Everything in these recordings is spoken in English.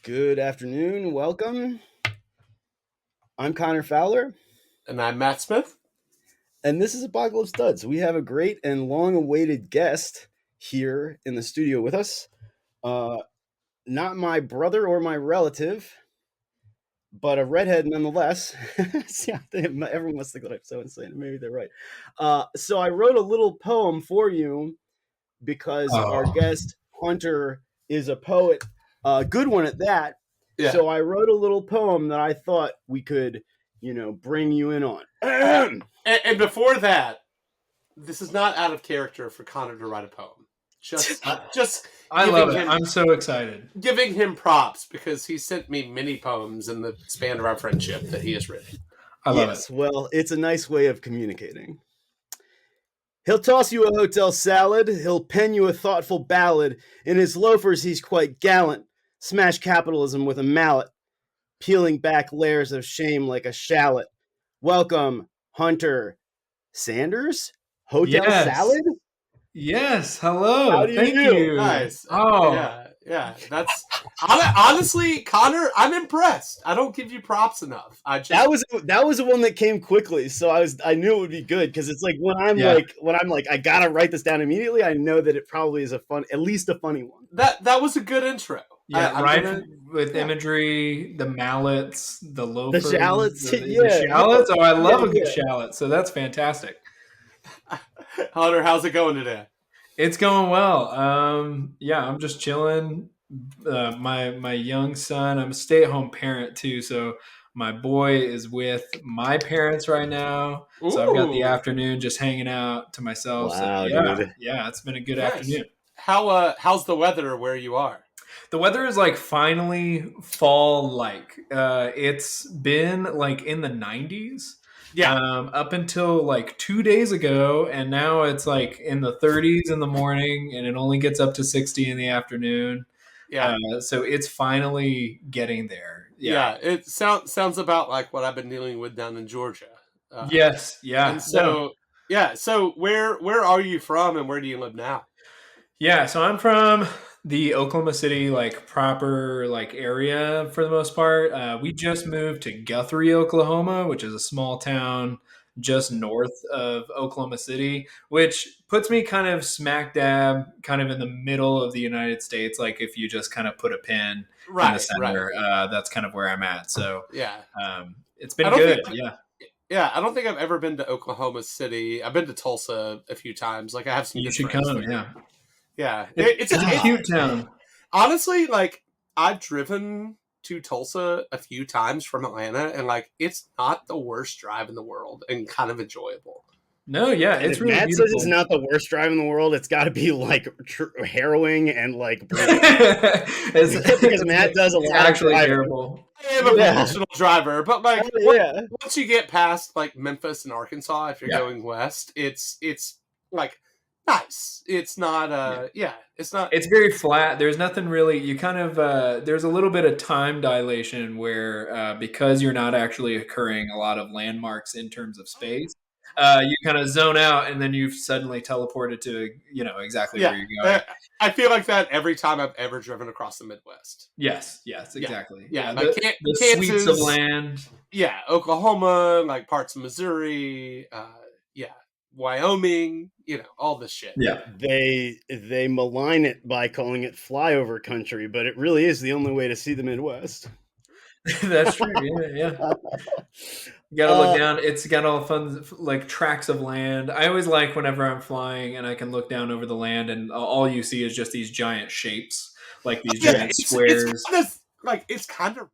Good afternoon. Welcome. I'm Connor Fowler, And I'm Matt Smith. and this is Apocalypse Studs. We have a great and long-awaited guest here in the studio with us. Uh, Not my brother or my relative, but a redhead nonetheless. See, everyone must think that I'm so insane. Maybe they're right. So I wrote a little poem for you because our guest Hunter is a poet, a good one at that. Yeah. So I wrote a little poem that I thought we could, bring you in on. And before that, this is not out of character for Connor to write a poem. Just I love it. I'm so excited. Giving him props because he sent me many poems in the span of our friendship that he has written. I love it. Well, it's a nice way of communicating. He'll toss you a hotel salad. He'll pen you a thoughtful ballad. In his loafers, he's quite gallant. Smash capitalism with a mallet. Peeling back layers of shame like a shallot. Welcome, Hunter Sanders? Hotel salad? Yes. Hello. How do you Thank do? you. Nice. Oh. Yeah. That's honestly, Connor, I'm impressed. I don't give you props enough. That was the one that came quickly, so I knew it would be good because it's like when I'm like I gotta write this down immediately. I know that it probably is at least a funny one. That was a good intro. Yeah, with imagery, the mallets, the loafers, the shallots. The shallots. Oh, I love a good shallot. So that's fantastic. Hunter, how's it going today? It's going well. I'm just chilling. My young son, I'm a stay-at-home parent too, so my boy is with my parents right now. Ooh. So I've got the afternoon just hanging out to myself. Wow, so dude. Yeah, it's been a good afternoon. How's the weather where you are? The weather is like finally fall-like. It's been like in the 90s. Yeah. Up until like 2 days ago, and now it's like in the 30s in the morning, and it only gets up to 60 in the afternoon. Yeah. So it's finally getting there. Yeah. It sounds about like what I've been dealing with down in Georgia. Yes. Yeah. And so where are you from, and where do you live now? Yeah. So I'm from the Oklahoma City, like proper like area for the most part. We just moved to Guthrie, Oklahoma, which is a small town just north of Oklahoma City, which puts me kind of smack dab, kind of in the middle of the United States. Like if you just kind of put a pin in the center, that's kind of where I'm at. So it's been good. Yeah, I don't think I've ever been to Oklahoma City. I've been to Tulsa a few times. Like I have some. You should come. Yeah. Yeah, it's a cute town. Honestly, like I've driven to Tulsa a few times from Atlanta, and like it's not the worst drive in the world, and kind of enjoyable. No, yeah, it's really Matt beautiful. says it's not the worst drive in the world. It's got to be like harrowing and like because Matt does a lot. Actually, terrible. I am a professional driver, but like once you get past like Memphis and Arkansas, if you're going west, it's like. Nice. It's not. It's not. It's very flat. There's nothing really. You kind of. There's a little bit of time dilation where because you're not actually occurring a lot of landmarks in terms of space, you kind of zone out, and then you've suddenly teleported to exactly where you're going. I feel like that every time I've ever driven across the Midwest. Yes, exactly. Yeah, like the Kansas, sweeps of land. Yeah, Oklahoma, like parts of Missouri. Wyoming, all this shit. Yeah. They malign it by calling it flyover country, but it really is the only way to see the Midwest. That's true. Yeah. You gotta look down. It's got all fun like tracts of land. I always like whenever I'm flying and I can look down over the land and all you see is just these giant shapes, like these giant squares. It's kind of rad.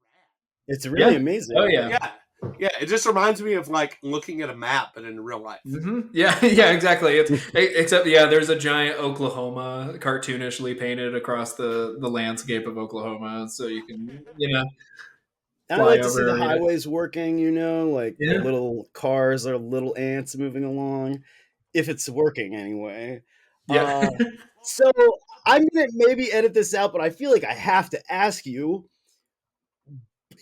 It's really amazing. Oh yeah. Yeah, it just reminds me of like looking at a map, but in real life. Mm-hmm. Yeah, exactly. Except there's a giant Oklahoma cartoonishly painted across the landscape of Oklahoma, so you can I like to see the highways working. The little cars or little ants moving along, if it's working anyway. Yeah. So I'm gonna maybe edit this out, but I feel like I have to ask you.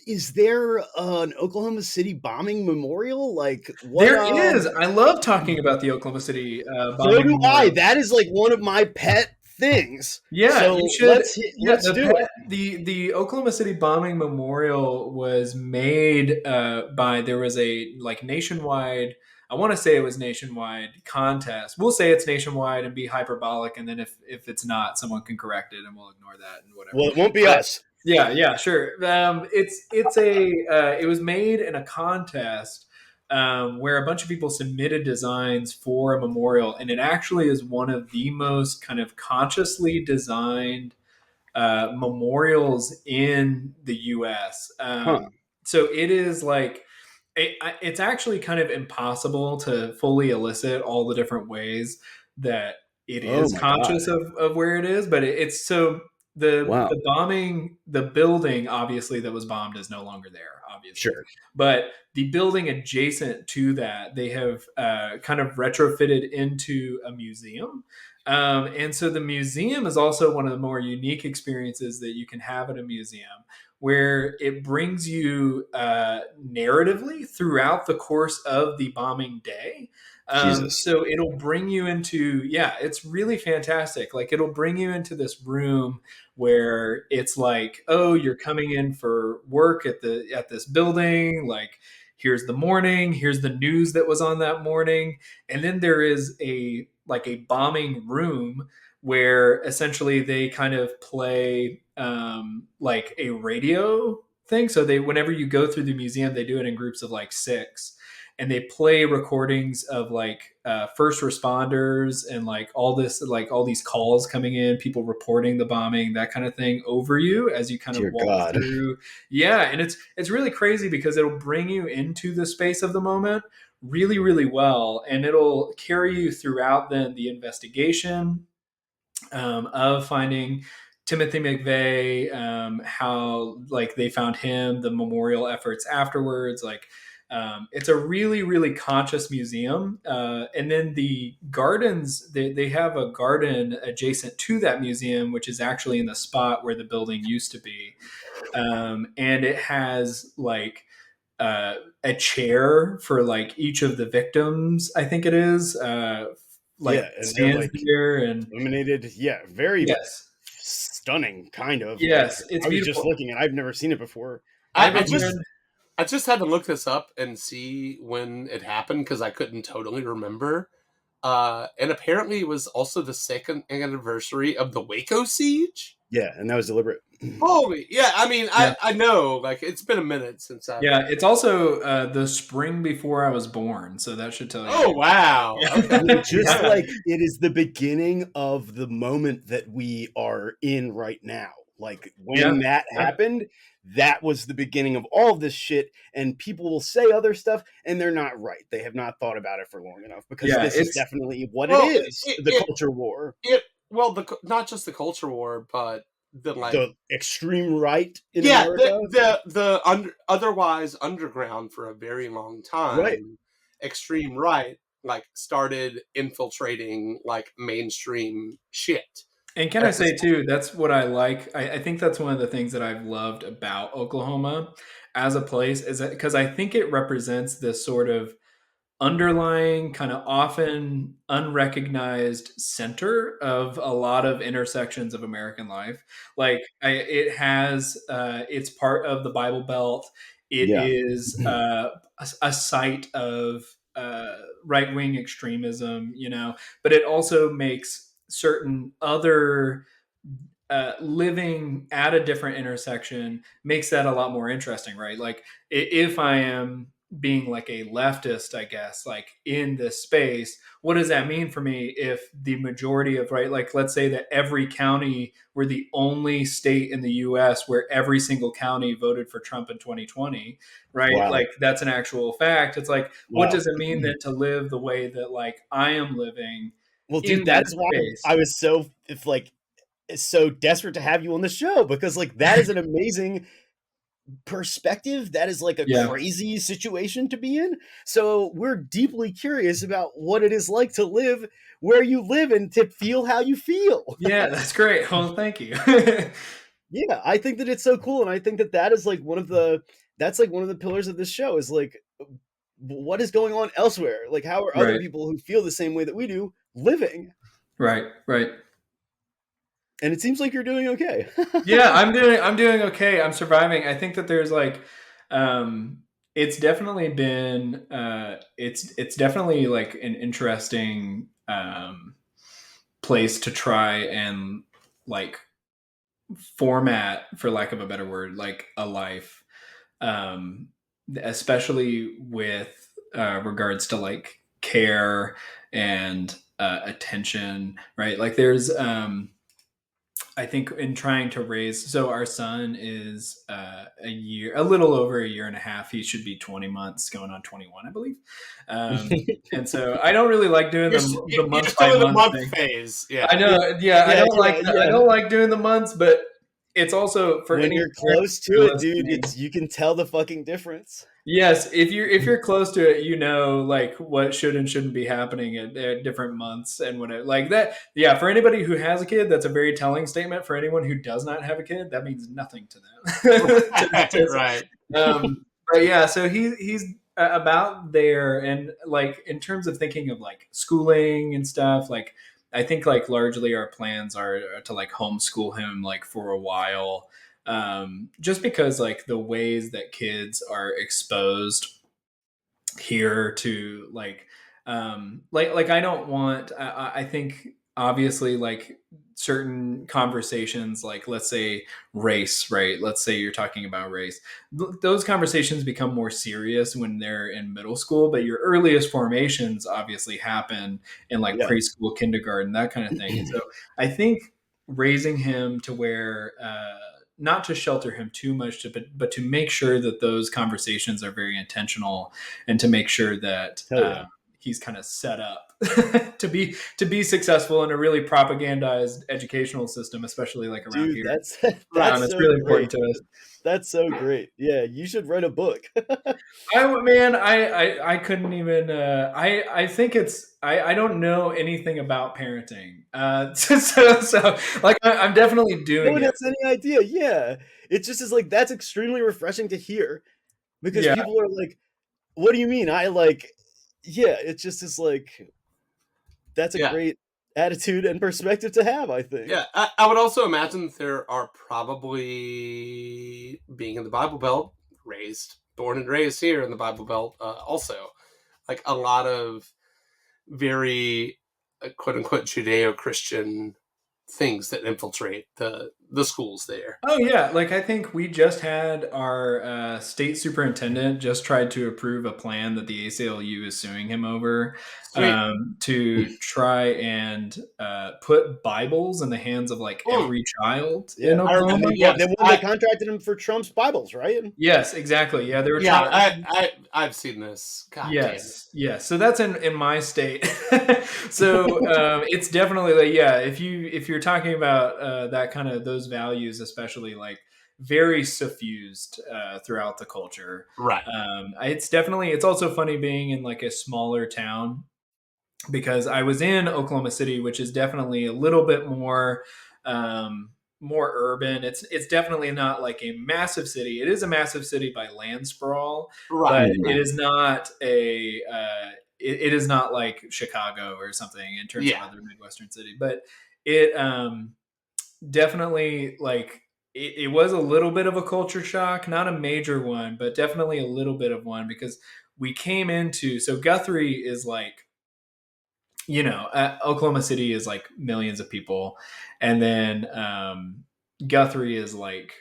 Is there an Oklahoma City bombing memorial? There is. I love talking about the Oklahoma City bombing. So do I. That is like one of my pet things. Yeah, so you should. let's do it. The Oklahoma City bombing memorial was made by, there was a like nationwide, I want to say it was nationwide contest. We'll say it's nationwide and be hyperbolic, and then if it's not, someone can correct it, and we'll ignore that and whatever. Well, it won't be But, us. yeah, sure. It was made in a contest where a bunch of people submitted designs for a memorial, and it actually is one of the most kind of consciously designed memorials in the U.S. So it is like it's actually kind of impossible to fully elicit all the different ways that it is conscious of where it is, but it's so the bombing, the building obviously that was bombed is no longer there, obviously. Sure. But the building adjacent to that, they have kind of retrofitted into a museum. And so the museum is also one of the more unique experiences that you can have at a museum, where it brings you narratively throughout the course of the bombing day. So it'll bring you into, it's really fantastic. Like it'll bring you into this room where it's like, oh, you're coming in for work at this building. Like, here's the morning, here's the news that was on that morning. And then there is a bombing room where essentially they kind of play like a radio thing. So whenever you go through the museum, they do it in groups of like 6, and they play recordings of like first responders and like all these calls coming in, people reporting the bombing, that kind of thing over you as you kind of walk through. Yeah, and it's really crazy because it'll bring you into the space of the moment really, really well, and it'll carry you throughout then the investigation of finding Timothy McVeigh, how like they found him, the memorial efforts afterwards. Like it's a really, really conscious museum. And then the gardens, they have a garden adjacent to that museum, which is actually in the spot where the building used to be. And it has like a chair for like each of the victims, I think it is. And stands like there and illuminated. Yeah, very stunning, kind of. Yes, like, I was just looking, and I've never seen it before. I just had to look this up and see when it happened because I couldn't totally remember. And apparently, it was also the 2nd anniversary of the Waco siege. Yeah, and that was deliberate. Holy, yeah. I mean, I know, like, it's been a minute since I. Yeah, it's also the spring before I was born, so that should tell you. Oh, wow. Okay. Just like it is the beginning of the moment that we are in right now. Like when that happened, that was the beginning of all of this shit, and people will say other stuff, and they're not right. They have not thought about it for long enough, because this is definitely what it is, the culture war. Not just the culture war, but the extreme right in America. the otherwise underground for a very long time. Right. Extreme right like started infiltrating like mainstream shit. And can I say too, that's what I like. I think that's one of the things that I've loved about Oklahoma as a place, is that because I think it represents this sort of underlying, kind of often unrecognized center of a lot of intersections of American life. Like it has, it's part of the Bible Belt. It is a site of right-wing extremism, but it also makes certain other living at a different intersection makes that a lot more interesting, right? Like if I am being like a leftist, I guess, like in this space, what does that mean for me if the majority of, right, like let's say that every county, we're the only state in the US where every single county voted for Trump in 2020, right? Wow. Like that's an actual fact. It's like, what does it mean then to live the way that like I am living? Well, dude, that's why I was so desperate to have you on the show, because like that is an amazing perspective. That is like a crazy situation to be in. So we're deeply curious about what it is like to live where you live and to feel how you feel. Yeah, that's great. Well, thank you. Yeah, I think that it's so cool, and I think that is like one of the pillars of this show, is like what is going on elsewhere. Like how are other people who feel the same way that we do living? Right. And it seems like you're doing okay. Yeah, I'm doing okay. I'm surviving. I think that there's like it's definitely been it's definitely like an interesting place to try and like format, for lack of a better word, like a life, um especially with regards to like care and attention, right? Like there's I think in trying to raise, so our son is a little over a year and a half. He should be 20 months, going on 21, I believe. And so I don't really like doing the You're month still by in the month month thing. phase. Yeah. I know, yeah, Yeah, I yeah. don't like doing the months, but it's also for When any you're parent close to who are it, dude, listening. you can tell the fucking difference. Yes, if you're close to it, you know like what should and shouldn't be happening at different months and whatever like that. Yeah, for anybody who has a kid, that's a very telling statement. For anyone who does not have a kid, that means nothing to them. Right. But yeah, so he's about there, and like in terms of thinking of like schooling and stuff, like I think like largely our plans are to like homeschool him like for a while, just because like the ways that kids are exposed here to like I don't want I think obviously like certain conversations, like let's say race, right? Let's say you're talking about race. Those conversations become more serious when they're in middle school, but your earliest formations obviously happen in like Yeah. preschool, kindergarten, that kind of thing. And so I think raising him to where not to shelter him too much, but to make sure that those conversations are very intentional, and to make sure that Hell yeah. he's kind of set up to be successful in a really propagandized educational system, especially like around Dude, here. that's that's It's so really important great. to us. That's so great. Yeah, you should write a book. I couldn't even. I think it's. I don't know anything about parenting. So like I'm definitely No doing one it. has any idea. Yeah. It just is like that's extremely refreshing to hear because Yeah, people are like, what do you mean? I like yeah, it just is like that's a Yeah. great attitude and perspective to have, I think. Yeah. I would also imagine that there are probably, being in the Bible Belt, born and raised here in the Bible Belt, also like a lot of very quote unquote Judeo Christian things that infiltrate the schools there. oh yeah, like I think we just had our state superintendent just tried to approve a plan that the ACLU is suing him over, Sweet. to try and put Bibles in the hands of like Mm. every child in Yeah. I And Oklahoma. remember. Yes. they contracted him for Trump's Bibles, right? Yes, exactly. Yeah, they were Yeah. trying. I've seen this. God damn it. Yes, yes. So that's in my state. So it's definitely like, yeah. If you're talking about that kind of those values, especially like very suffused throughout the culture. Right. It's also funny being in like a smaller town, because I was in Oklahoma City, which is definitely a little bit um, more urban. It's definitely not like a massive city. It is a massive city by land sprawl, Right. but it is not it is not like Chicago or something in terms of Yeah. other Midwestern city. But it definitely like it was a little bit of a culture shock, not a major one, but definitely a little bit of one, because we came into, so Guthrie is like, Oklahoma City is like millions of people, and then Guthrie is like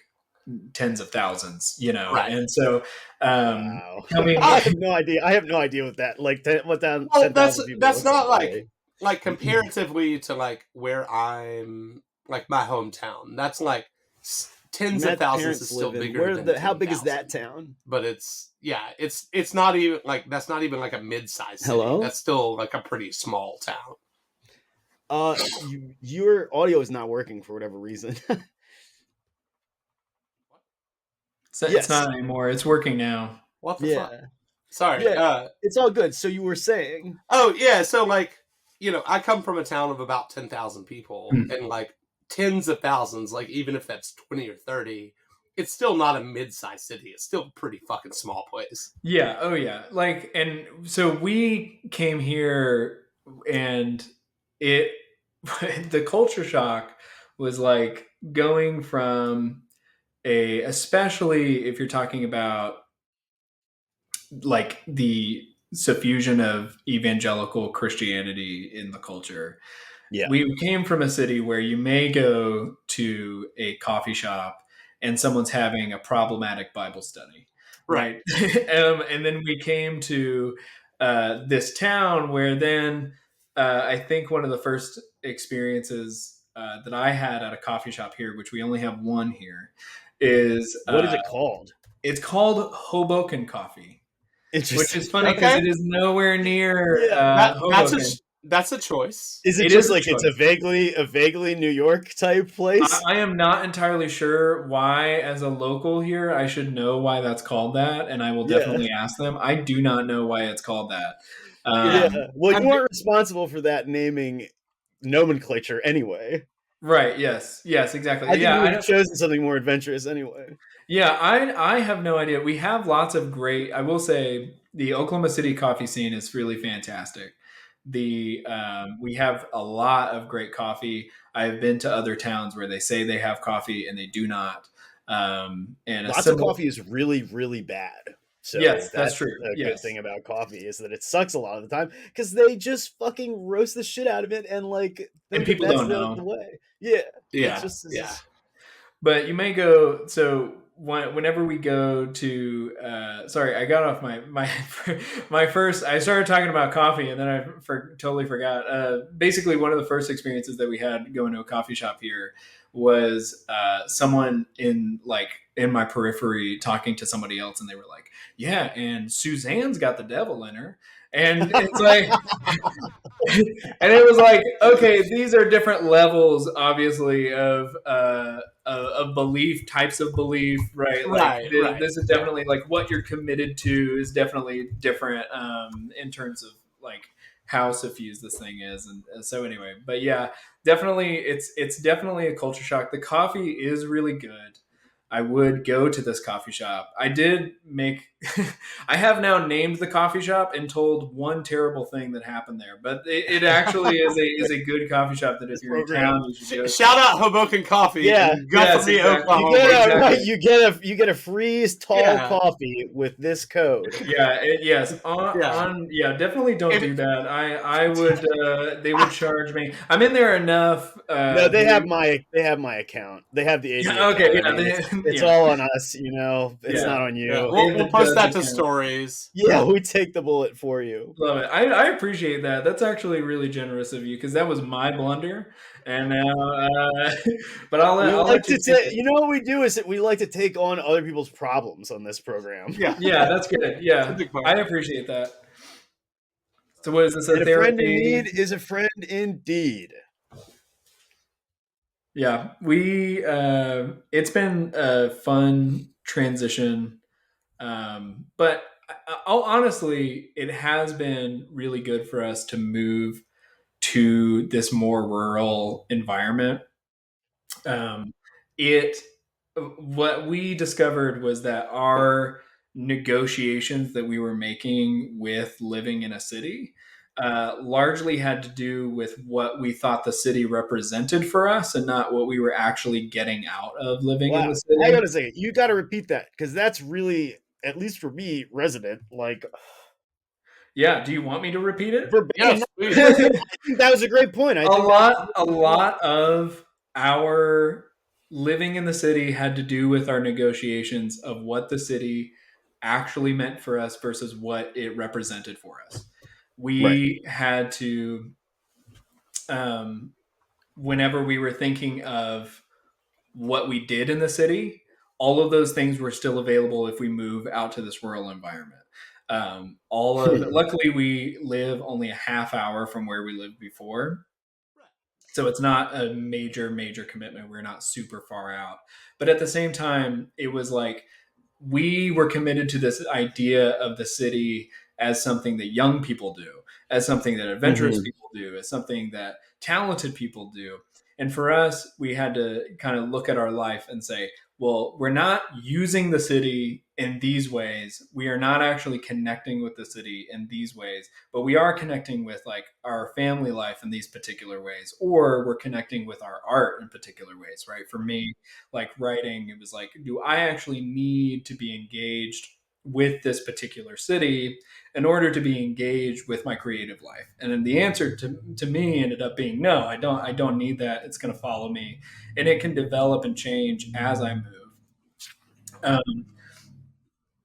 tens of thousands, Right. and so Wow. coming. I have no idea. I have no idea what that like what that Well, 10,000 people that's looks like, not really. like comparatively to like where I'm, like my hometown. That's like tens of Matt's thousands is parents still live in. bigger Where than the how big is 10,000. that town? But it's not even like, that's not even like a mid-sized city. Hello? That's still like a pretty small town. Your audio is not working for whatever reason. It's Yes. not anymore. It's working now. What the fuck? Yeah. Sorry. Yeah. It's all good. So you were saying. Oh yeah, so like, I come from a town of about 10,000 people, and like tens of thousands, like even if that's 20 or 30, it's still not a mid-sized city. It's still a pretty fucking small place. Yeah. Oh yeah. Like, and so we came here, and it the culture shock was like going from especially if you're talking about like the suffusion of evangelical Christianity in the culture. Yeah. We came from a city where you may go to a coffee shop and someone's having a problematic Bible study, right? And then we came to this town where then I think one of the first experiences that I had at a coffee shop here, which we only have one here, is What is it called? it's called Hoboken Coffee, which Interesting. is funny because Okay. it is nowhere near Yeah, Hoboken. That's a choice. Is it It just is a like it's choice. a vaguely New York type place? I am not entirely sure why, as a local here, I should know why that's called that, and I will Yeah. definitely ask them. I do not know why it's called that. Yeah. Well, I'm you aren't responsible for that naming nomenclature anyway. Right. Yes. Yes. Exactly. I think Yeah. you I would have don't. chosen something more adventurous anyway. Yeah. I have no idea. We have lots of great. I will say the Oklahoma City coffee scene is really fantastic. We have a lot of great coffee. I've been to other towns where they say they have coffee and they do not. And a Lots of similar. coffee is really, really bad. So Yes, that's that's true. a good Yes. thing about coffee is that it sucks a lot of the time because they just fucking roast the shit out of it and like And think that people that's don't the know. way. Yeah, it's Yeah, just yeah. But you may go. So whenever we go to, sorry, I got off my first. I started talking about coffee, and then I totally forgot. Basically, one of the first experiences that we had going to a coffee shop here was someone in my periphery talking to somebody else, and they were like, "Yeah, and Suzanne's got the devil in her," and it's like. And it was like, okay, these are different levels, obviously, of belief, types of belief, right? Like Right. this is definitely like what you're committed to is definitely different in terms of like how suffused this thing is, and so anyway, but yeah, definitely, it's definitely a culture shock. The coffee is really good. I would go to this coffee shop. I did make. I have now named the coffee shop and told one terrible thing that happened there, but it actually is a good coffee shop that if this you're in program. town, you should go. Shout out Hoboken Coffee Yeah. in Guthrie, Yes, exactly. Oklahoma. Exactly. You get a free tall Yeah. coffee with this code. Yeah. Yes. Yeah. Yeah. Definitely don't If- do that. I would. They would charge me. I'm in there enough. No, they have my account. They have the AD Yeah, account. okay, I yeah, mean, it's yeah. all on us, you know. It's Yeah. not on you. yeah, They have we'll the post that judge to account. stories. Yeah, we take the bullet for you. Love it. I appreciate that. That's actually really generous of you because that was my blunder, and but I'll We like let you to take it. you know what we do is that we like to take on other people's problems on this program. Yeah. Yeah, that's good. That's a Yeah, big part. I appreciate that. So, what is this? A And a friend in therapy? need is a friend indeed. Yeah, it's been a fun transition, but honestly, it has been really good for us to move to this more rural environment. Um, it what we discovered was that our negotiations that we were making with living in a city largely had to do with what we thought the city represented for us and not what we were actually getting out of living in Wow. the city. I gotta say, you gotta repeat that because that's really, at least for me, resident. Like Yeah, do you want me to repeat it? verbatim. Yes, please. I think that was a great point. A lot of our living in the city had to do with our negotiations of what the city actually meant for us versus what it represented for us. We had to, um, whenever we were thinking of what we did in the city, all of those things were still available if we move out to this rural environment. Luckily, we live only a half hour from where we lived before. So it's not a major commitment. We're not super far out. But at the same time, it was like we were committed to this idea of the city as something that young people do, as something that adventurous people do, as something that talented people do. And for us, we had to kind of look at our life and say, well, we're not using the city in these ways. We are not actually connecting with the city in these ways, but we are connecting with like our family life in these particular ways, or we're connecting with our art in particular ways, right? For me, like writing, it was like, do I actually need to be engaged with this particular city in order to be engaged with my creative life? And then the answer to me ended up being no, I don't need that. It's going to follow me, and it can develop and change as I move. Um,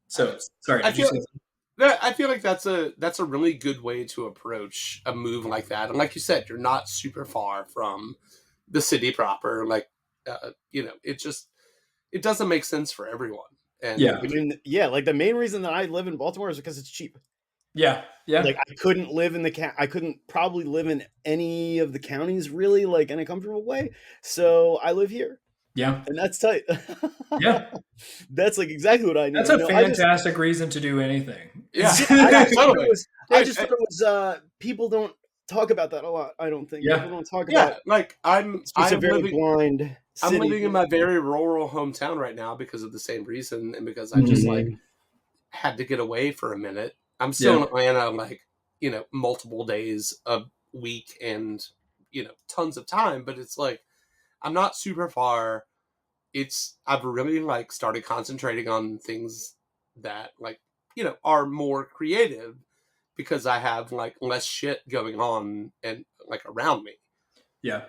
so sorry, I did you feel say? I feel like that's a really good way to approach a move like that. And like you said, you're not super far from the city proper. Like, it doesn't make sense for everyone. And Yeah, I mean, yeah, like the main reason that I live in Baltimore is because it's cheap. yeah, yeah, Like I couldn't live in I couldn't probably live in any of the counties really, like in a comfortable way. So I live here, yeah, and that's tight. yeah. That's like exactly what I need. That's You a know, fantastic reason to do anything. yeah, I yeah, just thought it totally. was. I just thought it was. People don't talk about that a lot. I don't think people Yeah, don't talk Yeah, about like it's a very blind I'm city. living in my very rural hometown right now because of the same reason, and because I just like Mhm. had to get away for a minute. I'm still in yeah, Atlanta, like, multiple days a week and, tons of time, but it's like I'm not super far. I've really like started concentrating on things that like, are more creative because I have like less shit going on and like around me. yeah.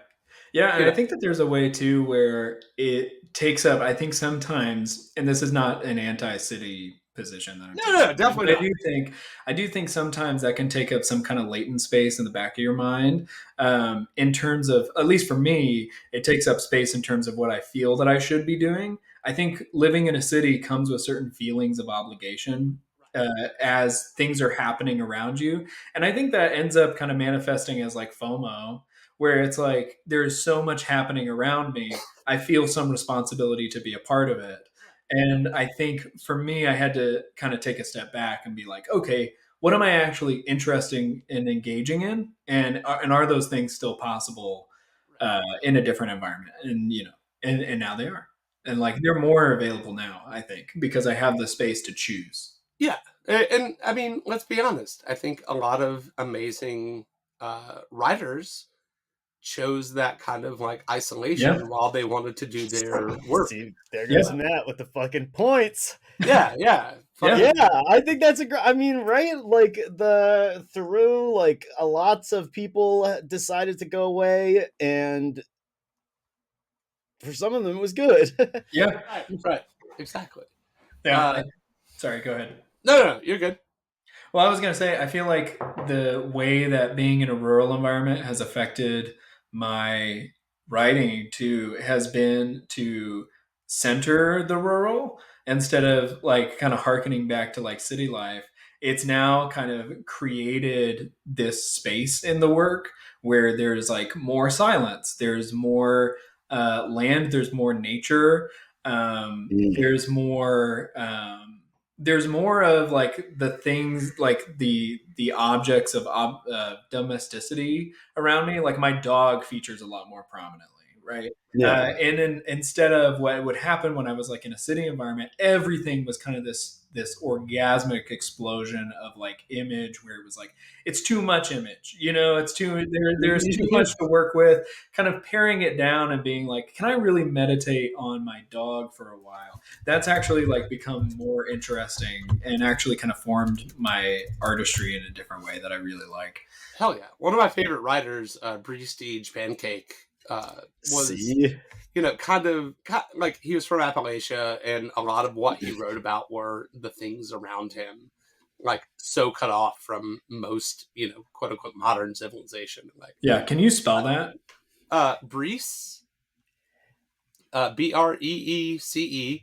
Yeah, and You I know. think that there's a way too where it takes up. I think sometimes, and this is not an anti-city position that I'm No, taking, no, definitely but not. I do think sometimes that can take up some kind of latent space in the back of your mind. In terms of, at least for me, it takes up space in terms of what I feel that I should be doing. I think living in a city comes with certain feelings of obligation. As things are happening around you. And I think that ends up kind of manifesting as like FOMO, where it's like there's so much happening around me. I feel some responsibility to be a part of it. And I think for me, I had to kind of take a step back and be like, okay, what am I actually interested in engaging in? And are those things still possible in a different environment? And, and now they are. And like they're more available now, I think, because I have the space to choose. Yeah, and I mean, let's be honest. I think a lot of amazing writers chose that kind of like Yeah. isolation while they wanted to do their work. See, there goes Yeah. Matt with the fucking points. Yeah, yeah, Yeah. Yeah, I think that's a great. I mean, right? Like the through, like lots of people decided to go away, and for some of them, it was good. Yeah. right, exactly. Yeah. Uh, Sorry, go ahead. no, you're good. Well, I was going to say, I feel like the way that being in a rural environment has affected my writing too has been to center the rural instead of like kind of harkening back to like city life. It's now kind of created this space in the work where there's like more silence, there's more land, there's more nature, Mm. there's more of like the things like the objects of domesticity around me. Like my dog features a lot more prominently, right? Yeah. And then instead of what would happen when I was like in a city environment, everything was kind of this orgasmic explosion of like image where it was like it's too much image, it's there's too much to work with. Kind of paring it down and being like, can I really meditate on my dog for a while? That's actually like become more interesting and actually kind of formed my artistry in a different way that I really like. Hell yeah! One of my favorite writers, Breece D'J Pancake, was See, like he was from Appalachia, and a lot of what he wrote about were the things around him, like so cut off from most, quote unquote modern civilization. Like, Yeah, can you spell that? Breece, Breece,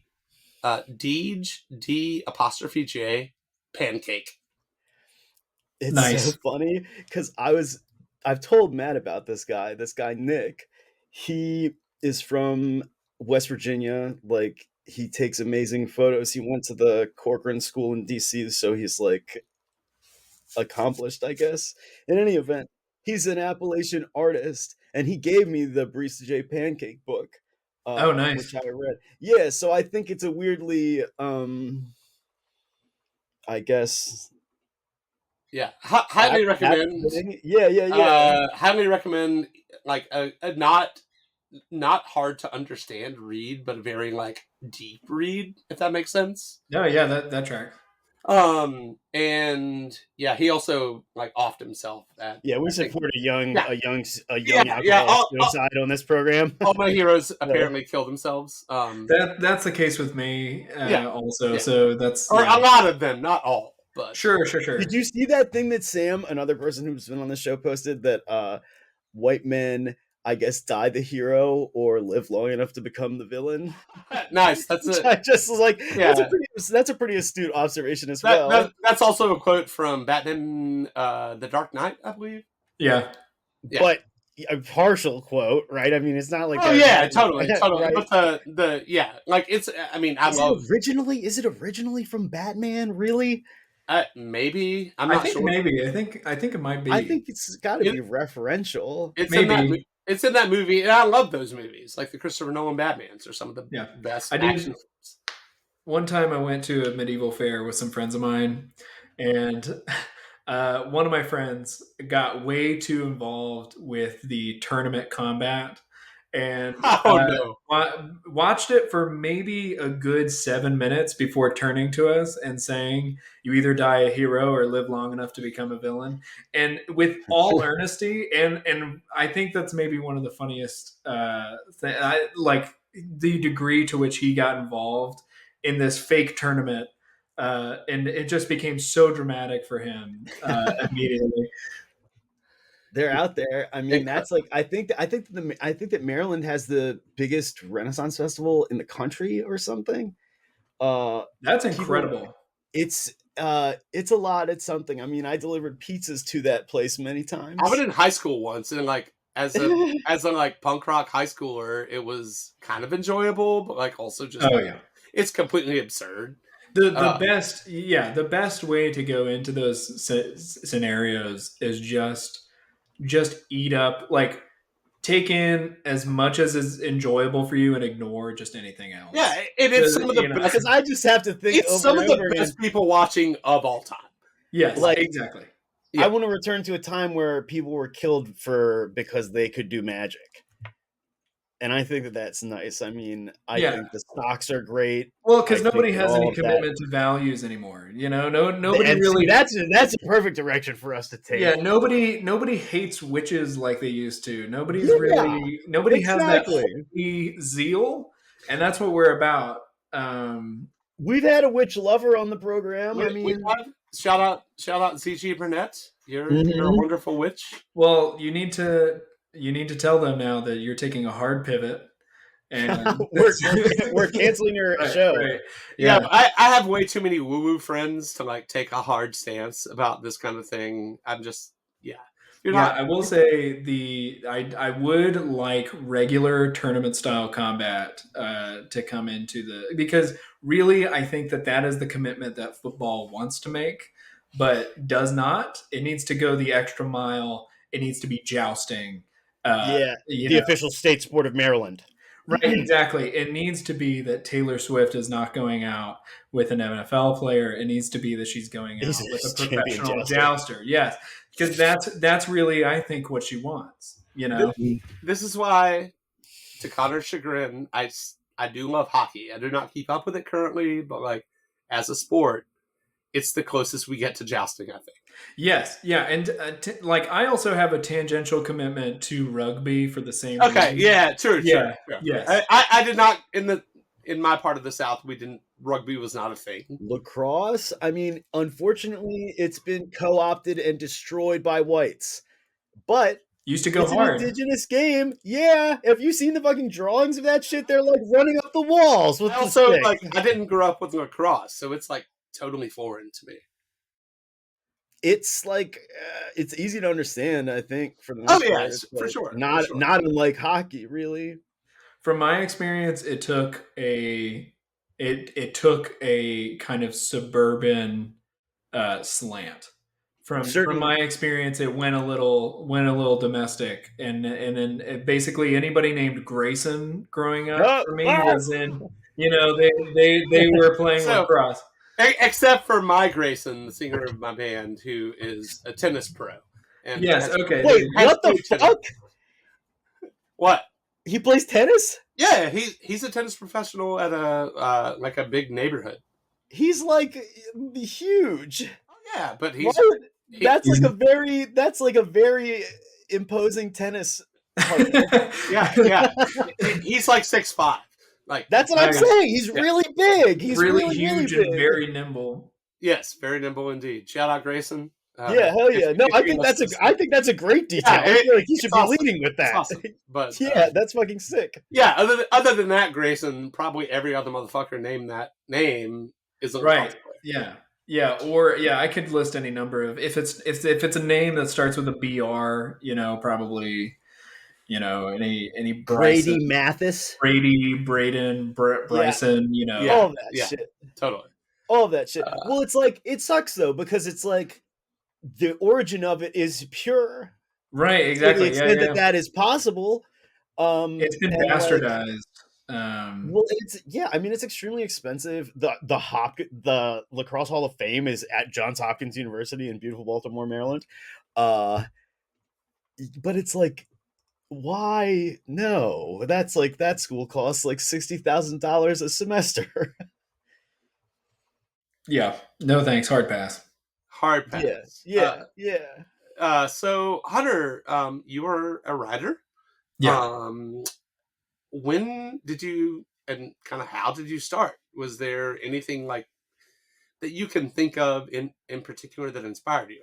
Deej, D apostrophe J, Pancake. it's so Nice. funny because I've told Matt about this guy Nick. He is from West Virginia. Like he takes amazing photos. He went to the Corcoran School in DC, so he's like accomplished, I guess. In any event, he's an Appalachian artist, and he gave me the Breece D'J Pancake book. Oh, nice. which I read. Yeah, so I think it's a weirdly, I guess, Yeah, highly recommend. thing. Yeah. Highly recommend like a not hard to understand read, but a very like deep read, if that makes sense. Oh, yeah, that tracks. And yeah, he also like offed himself at, Yeah, we I think, support a young yeah, yeah. alcoholic suicide on this program. All my heroes apparently killed themselves. That's the case with me Yeah, also. yeah. So that's Or a lot of them, not all, but sure. Did you see that thing that Sam, another person who's been on the show, posted that white men, I guess, die the hero or live long enough to become the villain? nice. That's Which it. I just was like, Yeah. that's a pretty astute observation as well. That's also a quote from Batman, The Dark Knight, I believe. Yeah. But a partial quote, right? I mean, it's not like Oh yeah, totally. Right? But the yeah, like it's. I mean, Is it originally from Batman? Really? Maybe I'm I not think sure. maybe. I think it might be. I think it's got to be referential. It's maybe. It's in that movie, and I love those movies. Like the Christopher Nolan Batmans are some of the best action films. One time I went to a medieval fair with some friends of mine, and one of my friends got way too involved with the tournament combat and watched it for maybe a good 7 minutes before turning to us and saying, "You either die a hero or live long enough to become a villain." And with all earnesty, and I think that's maybe one of the funniest like the degree to which he got involved in this fake tournament. And it just became so dramatic for him immediately. They're out there. I mean, that's like I think that Maryland has the biggest Renaissance festival in the country or something. That's incredible. It's a lot. It's something. I mean, I delivered pizzas to that place many times. I went in high school once, and like as a like punk rock high schooler, it was kind of enjoyable, but like also just it's completely absurd. The best way to go into those scenarios is just eat up, like take in as much as is enjoyable for you and ignore just anything else. Yeah, it is some of the best. Because I just have to think it's some of the best people watching of all time. Yes, like, exactly. Yeah. I want to return to a time where people were killed because they could do magic. And I think that that's nice. I mean, I think the stocks are great. Well, because nobody has any commitment to values anymore. You know, nobody really. That's a perfect direction for us to take. Yeah, nobody hates witches like they used to. Nobody has that zeal, and that's what we're about. We've had a witch lover on the program. I mean, shout out ZG Burnett. You're a wonderful witch. Well, you need to tell them now that you're taking a hard pivot, and we're canceling your show. Right. Yeah, I have way too many woo-woo friends to like take a hard stance about this kind of thing. I'm just I will say I would like regular tournament style combat to come into because really I think that is the commitment that football wants to make, but does not. It needs to go the extra mile. It needs to be jousting. The official state sport of Maryland. Right, exactly. It needs to be that Taylor Swift is not going out with an NFL player. It needs to be that she's going out with a professional jouster. Yes, because that's really, I think, what she wants. You know, this is why, to Connor's chagrin, I do love hockey. I do not keep up with it currently, but like as a sport, it's the closest we get to jousting, I think. Yes, yeah, and I also have a tangential commitment to rugby for the same reason. Okay, yeah, true. Yes. I did not in my part of the South. Rugby was not a thing. Lacrosse. I mean, unfortunately, it's been co-opted and destroyed by whites. But used to go hard. An indigenous game. Yeah. Have you seen the fucking drawings of that shit? They're like running up the walls with the stick. I didn't grow up with lacrosse, so it's like totally foreign to me. It's like it's easy to understand, I think, for the most part. For sure. Not unlike hockey, really. From my experience, it took a kind of suburban slant from my experience, it went a little domestic, and then basically anybody named Grayson growing up Oh, for me oh! was in, they were playing So, lacrosse. except for my Grayson, the singer of my band, who is a tennis pro. And Yes, okay, there Wait, you go. what the fuck? What? He plays tennis? Yeah, he's a tennis professional at a like a big neighborhood. He's like huge. Oh, yeah, but That's like a very imposing tennis partner. yeah. He's like 6'5". Like, That's what I'm saying. He's really big. He's really really huge really and big. very nimble. yes, very nimble indeed. Shout out Grayson. Yeah, hell yeah. No, I think that's a great detail. Yeah, I feel like he it's should awesome. be leading with that. It's awesome. But yeah, that's fucking sick. yeah, other than that, Grayson, probably every other motherfucker named that name is a Right. Yeah, or I could list any number of, if it's a name that starts with a BR, probably, any Bryson, Brady Mathis, Brady, Braden, Bryson, all that shit. Totally. All that shit. Well, it's like, it sucks though, because it's like the origin of it is pure. Right, exactly. To the extent that is possible. It's been bastardized. Well, it's extremely expensive. The Lacrosse Hall of Fame is at Johns Hopkins University in beautiful Baltimore, Maryland. But it's like, why? No, that's like, that school costs like $60,000 a semester. Yeah, no thanks. Hard pass. Hard pass. Yeah. So Hunter, you are a writer. Yeah. When did you, and kind of how did you start? Was there anything like that you can think of in particular that inspired you?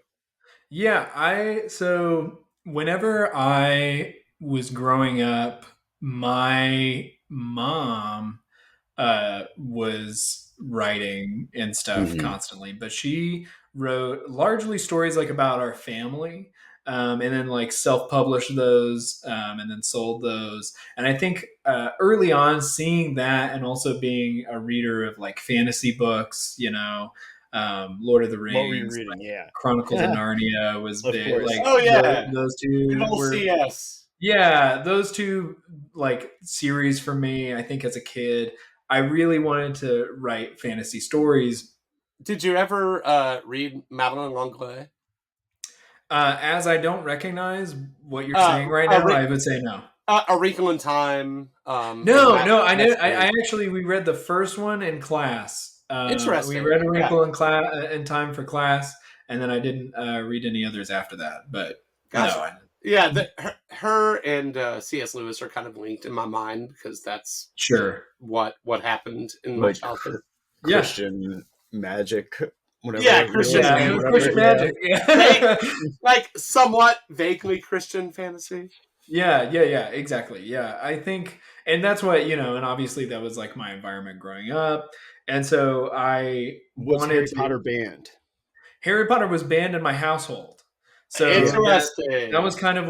Yeah, so whenever I was growing up, my mom was writing and stuff constantly, but she wrote largely stories like about our family. And then like self-published those, and then sold those. And I think early on, seeing that, and also being a reader of like fantasy books, Lord of the Rings, what were you reading? like, Chronicles of Narnia was Of big. course. Like, those two were CS. Yeah, those two like series for me. I think as a kid, I really wanted to write fantasy stories. Did you ever read Madeline L'Anglais? As I don't recognize what you're saying right now, I would say no. A Wrinkle in Time. No, I did. I actually, we read the first one in class. Interesting. We read A Wrinkle in Time for class, and then I didn't read any others after that. But gotcha. No, her and C.S. Lewis are kind of linked in my mind, because that's what happened in my childhood. Christian magic. Whatever. Yeah, Christian magic. Yeah. like somewhat vaguely Christian fantasy. Yeah, exactly. Yeah, I think, and that's what, and obviously that was like my environment growing up. And so I wanted Harry Potter banned. Harry Potter was banned in my household. So interesting. That was kind of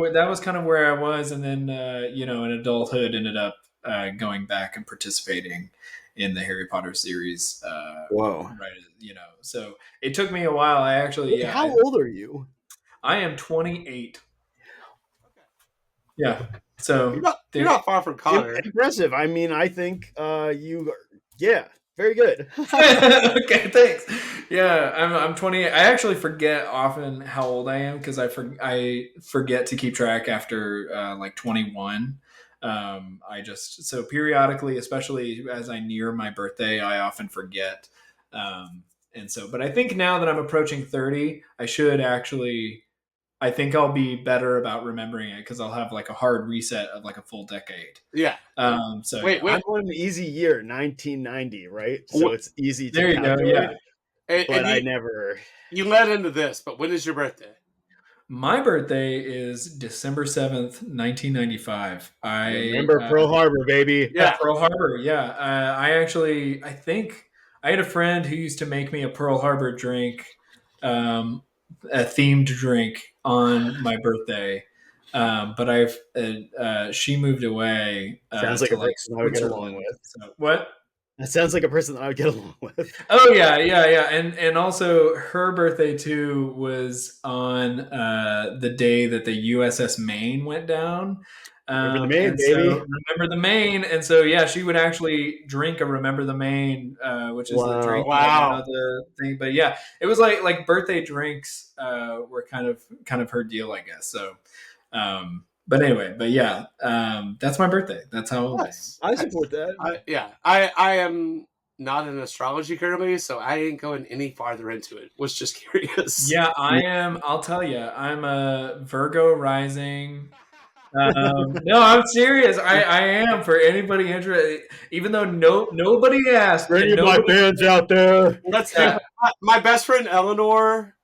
where I was. And then, in adulthood ended up going back and participating in the Harry Potter series. Whoa. Right. So it took me a while. I actually, How old are you? I am 28. Yeah. So you're not far from Connor. Impressive. I mean, I think you are, very good. Okay, thanks. Yeah, I'm 28. I actually forget often how old I am, because I forget to keep track after like 21. So periodically, especially as I near my birthday, I often forget. But I think now that I'm approaching 30, I think I'll be better about remembering it, because I'll have like a hard reset of like a full decade. Yeah. Wait. I'm on an easy year, 1990, right? So it's easy to there you go. Yeah. But I never. You led into this, but when is your birthday? My birthday is December 7th, 1995. I remember Pearl Harbor, baby. Yeah, Pearl Harbor. Yeah. I think I had a friend who used to make me a Pearl Harbor drink, a themed drink on my birthday. But she moved away. Sounds like a person I would get along with. So, what? That sounds like a person that I would get along with. Oh yeah, and also her birthday too was on the day that the USS Maine went down. Remember the Maine, And so baby. remember the Maine, and so yeah, she would actually drink a Remember the Maine, which is the Wow. drink that Wow. the thing. But yeah, it was like birthday drinks were kind of her deal, I guess. So, but anyway, but yeah, that's my birthday. That's how old I am. Nice. I support that. I am not in astrology currently, so I ain't going any farther into it. Was just curious. Yeah, I am. I'll tell you, I'm a Virgo rising. No, I'm serious. I am. For anybody interested, even though nobody asked, For any and of my nobody. fans out there. Let's see. Yeah. My best friend Eleanor,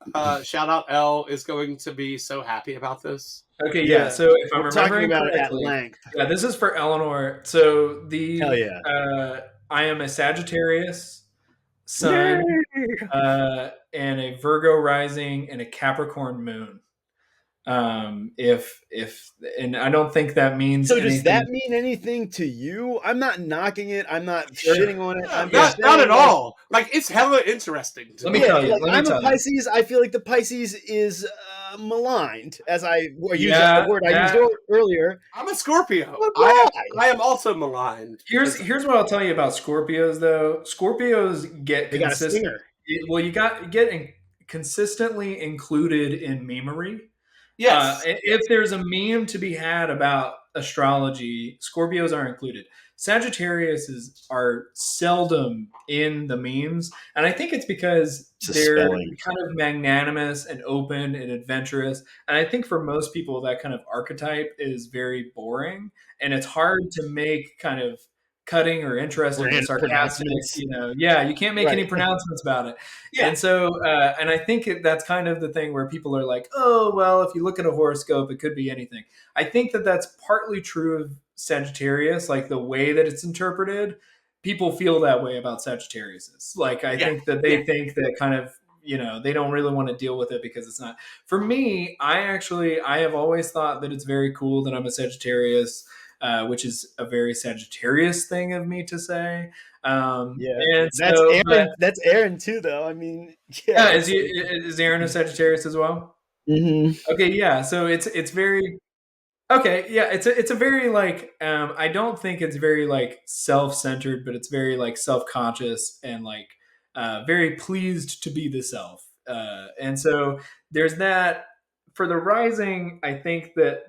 shout out Elle, is going to be so happy about this. Okay, Yeah. yeah. So if I'm We're talking remembering about it at correctly, length. yeah, this is for Eleanor. So Hell yeah. I am a Sagittarius sun, Yay! and a Virgo rising and a Capricorn moon. If and I don't think that means So does that anything. mean anything to you? I'm not knocking it. I'm not Sure. shitting on it. I'm Not, just not saying, at all. Like, it's hella interesting to Let me. me Yeah, tell you. like Let me I'm a tell you. Pisces. I feel like the Pisces is maligned, as I used Yeah, a word I used that- earlier. I'm a Scorpio. But why? I am also maligned. Here's what I'll tell you about Scorpios, though. Scorpios get They got a consistent. stinger. Well, you consistently included in memery. Yes. If there's a meme to be had about astrology, Scorpios are included. Sagittarius are seldom in the memes, and I think it's because It's a they're spelling. kind of magnanimous and open and adventurous. And I think for most people, that kind of archetype is very boring, and it's hard to make kind of cutting or interesting or Brand sarcastic. pronouncements. Yeah, you can't make any Right. pronouncements about it. Yeah. And so, and I think that's kind of the thing where people are like, oh, well, if you look at a horoscope, it could be anything. I think that that's partly true of Sagittarius, like the way that it's interpreted. People feel that way about Sagittarius. Like, I think that they think that kind of, they don't really want to deal with it because it's not. For me, I have always thought that it's very cool that I'm a Sagittarius, which is a very Sagittarius thing of me to say. Yeah, and that's so, Aaron. That's Aaron too, though. I mean, yeah, is Aaron a Sagittarius as well? Mm-hmm. Okay, yeah. So it's very okay. Yeah, it's a very like I don't think it's very like self-centered, but it's very like self-conscious and like very pleased to be the self. And so there's that. For the rising, I think that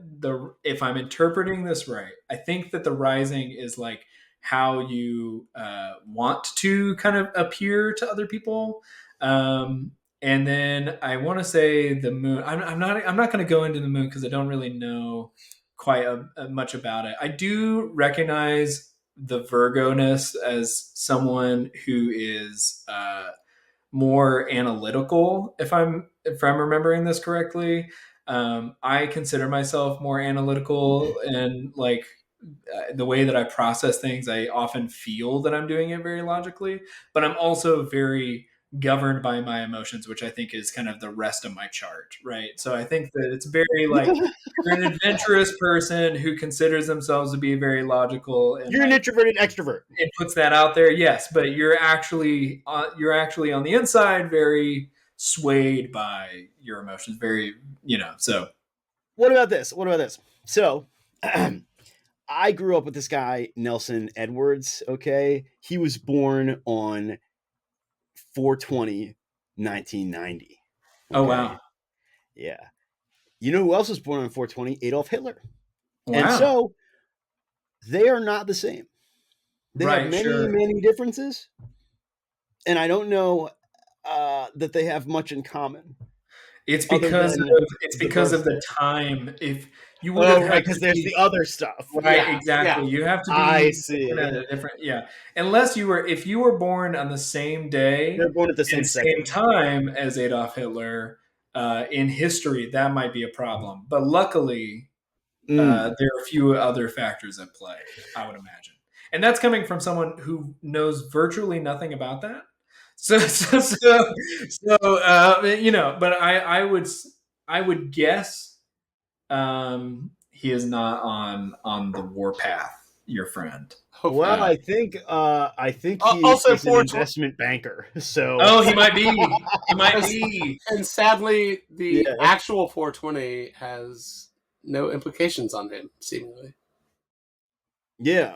if I'm interpreting this right, I think that the rising is like how you want to kind of appear to other people. And then I want to say the moon. I'm not going to go into the moon because I don't really know quite much about it. I do recognize the Virgo-ness as someone who is more analytical. If I'm remembering this correctly, I consider myself more analytical and like the way that I process things. I often feel that I'm doing it very logically, but I'm also very governed by my emotions, which I think is kind of the rest of my chart, right? So I think that it's very like you're an adventurous person who considers themselves to be very logical and You're an like, introverted extrovert. it puts that out there, yes, but you're actually on the inside very swayed by your emotions, very so What about this? So, I grew up with this guy Nelson Edwards. Okay, he was born on 4/20, 1990. Okay? Oh wow. Yeah. You know who else was born on 4/20? Adolf Hitler. Wow. And so they are not the same. They have many differences, and I don't know that they have much in common. It's because of the time. If you would have had because there's the other stuff. Right, Yeah, exactly. yeah. You have to be I see. looking at a different, Unless if you were born on the same day They're born at the and same time as Adolf Hitler in history, that might be a problem. But luckily, there are a few other factors at play, I would imagine. And that's coming from someone who knows virtually nothing about that. But I would guess he is not on the warpath. your friend? Hopefully. Well, I think he Also, is an investment banker. So Oh, he might be. He might be. and sadly, the yeah, actual 420 has no implications on him, seemingly. yeah,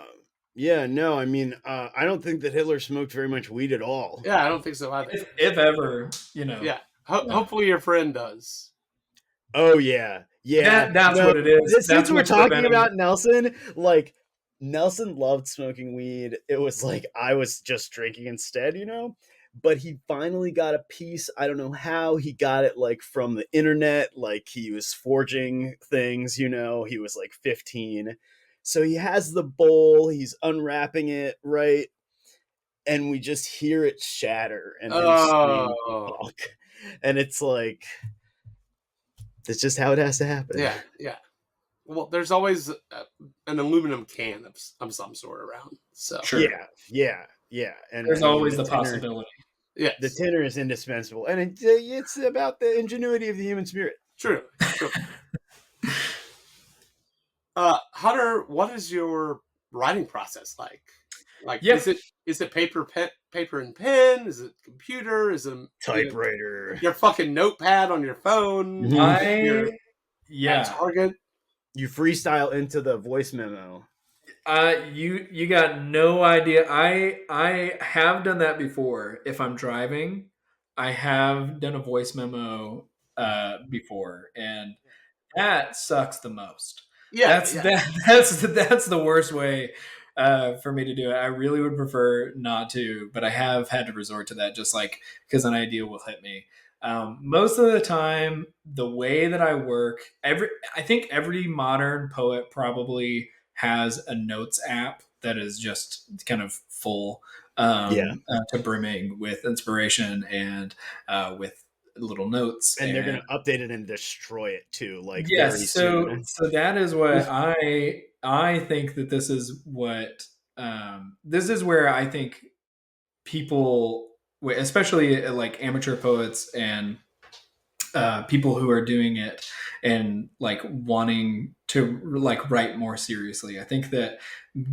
yeah. No, I mean, I don't think that Hitler smoked very much weed at all. Yeah, I don't think so either. If ever, you know. Yeah. Yeah. Hopefully your friend does. Oh yeah, yeah. That's No, what it is. since That's we're what's talking preventing about it. Nelson, like Nelson loved smoking weed. It was like I was just drinking instead, you know. But he finally got a piece. I don't know how he got it, like from the internet. Like he was forging things, you know. He was like 15, so he has the bowl. He's unwrapping it, right, and we just hear it shatter and him scream Oh. "fuck," and it's like that's just how it has to happen. Yeah, yeah. Well, there's always an aluminum can of some sort around. So, Sure. Yeah. And There's I mean, always the possibility. yes. the tenor is indispensable, and it's about the ingenuity of the human spirit. True. Hunter, what is your writing process like? Like, Yeah. is it paper and pen? Is it computer? Is it Typewriter. your fucking notepad on your phone? Mhm. At Target. You freestyle into the voice memo. You got no idea. I have done that before. If I'm driving, I have done a voice memo before, and that sucks the most. Yeah, That's the worst way for me to do it. I really would prefer not to, but I have had to resort to that just like because an idea will hit me. Most of the time, the way that I work, I think every modern poet probably has a notes app that is just kind of full to brimming with inspiration and with little notes. And they're gonna update it and destroy it too, like very Yes, soon. so that is what I think that this is where I think people, especially like amateur poets and people who are doing it and like wanting to like write more seriously. I think that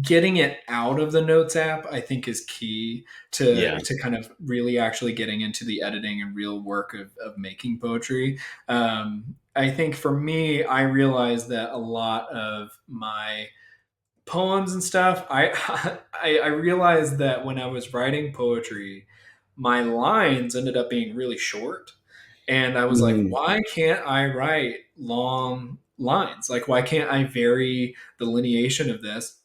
getting it out of the notes app, I think, is key to kind of really actually getting into the editing and real work of making poetry. I think for me, I realized that a lot of my poems and stuff, I realized that when I was writing poetry, my lines ended up being really short. And I was like, Mhm. why can't I write long lines? Like, why can't I vary the lineation of this?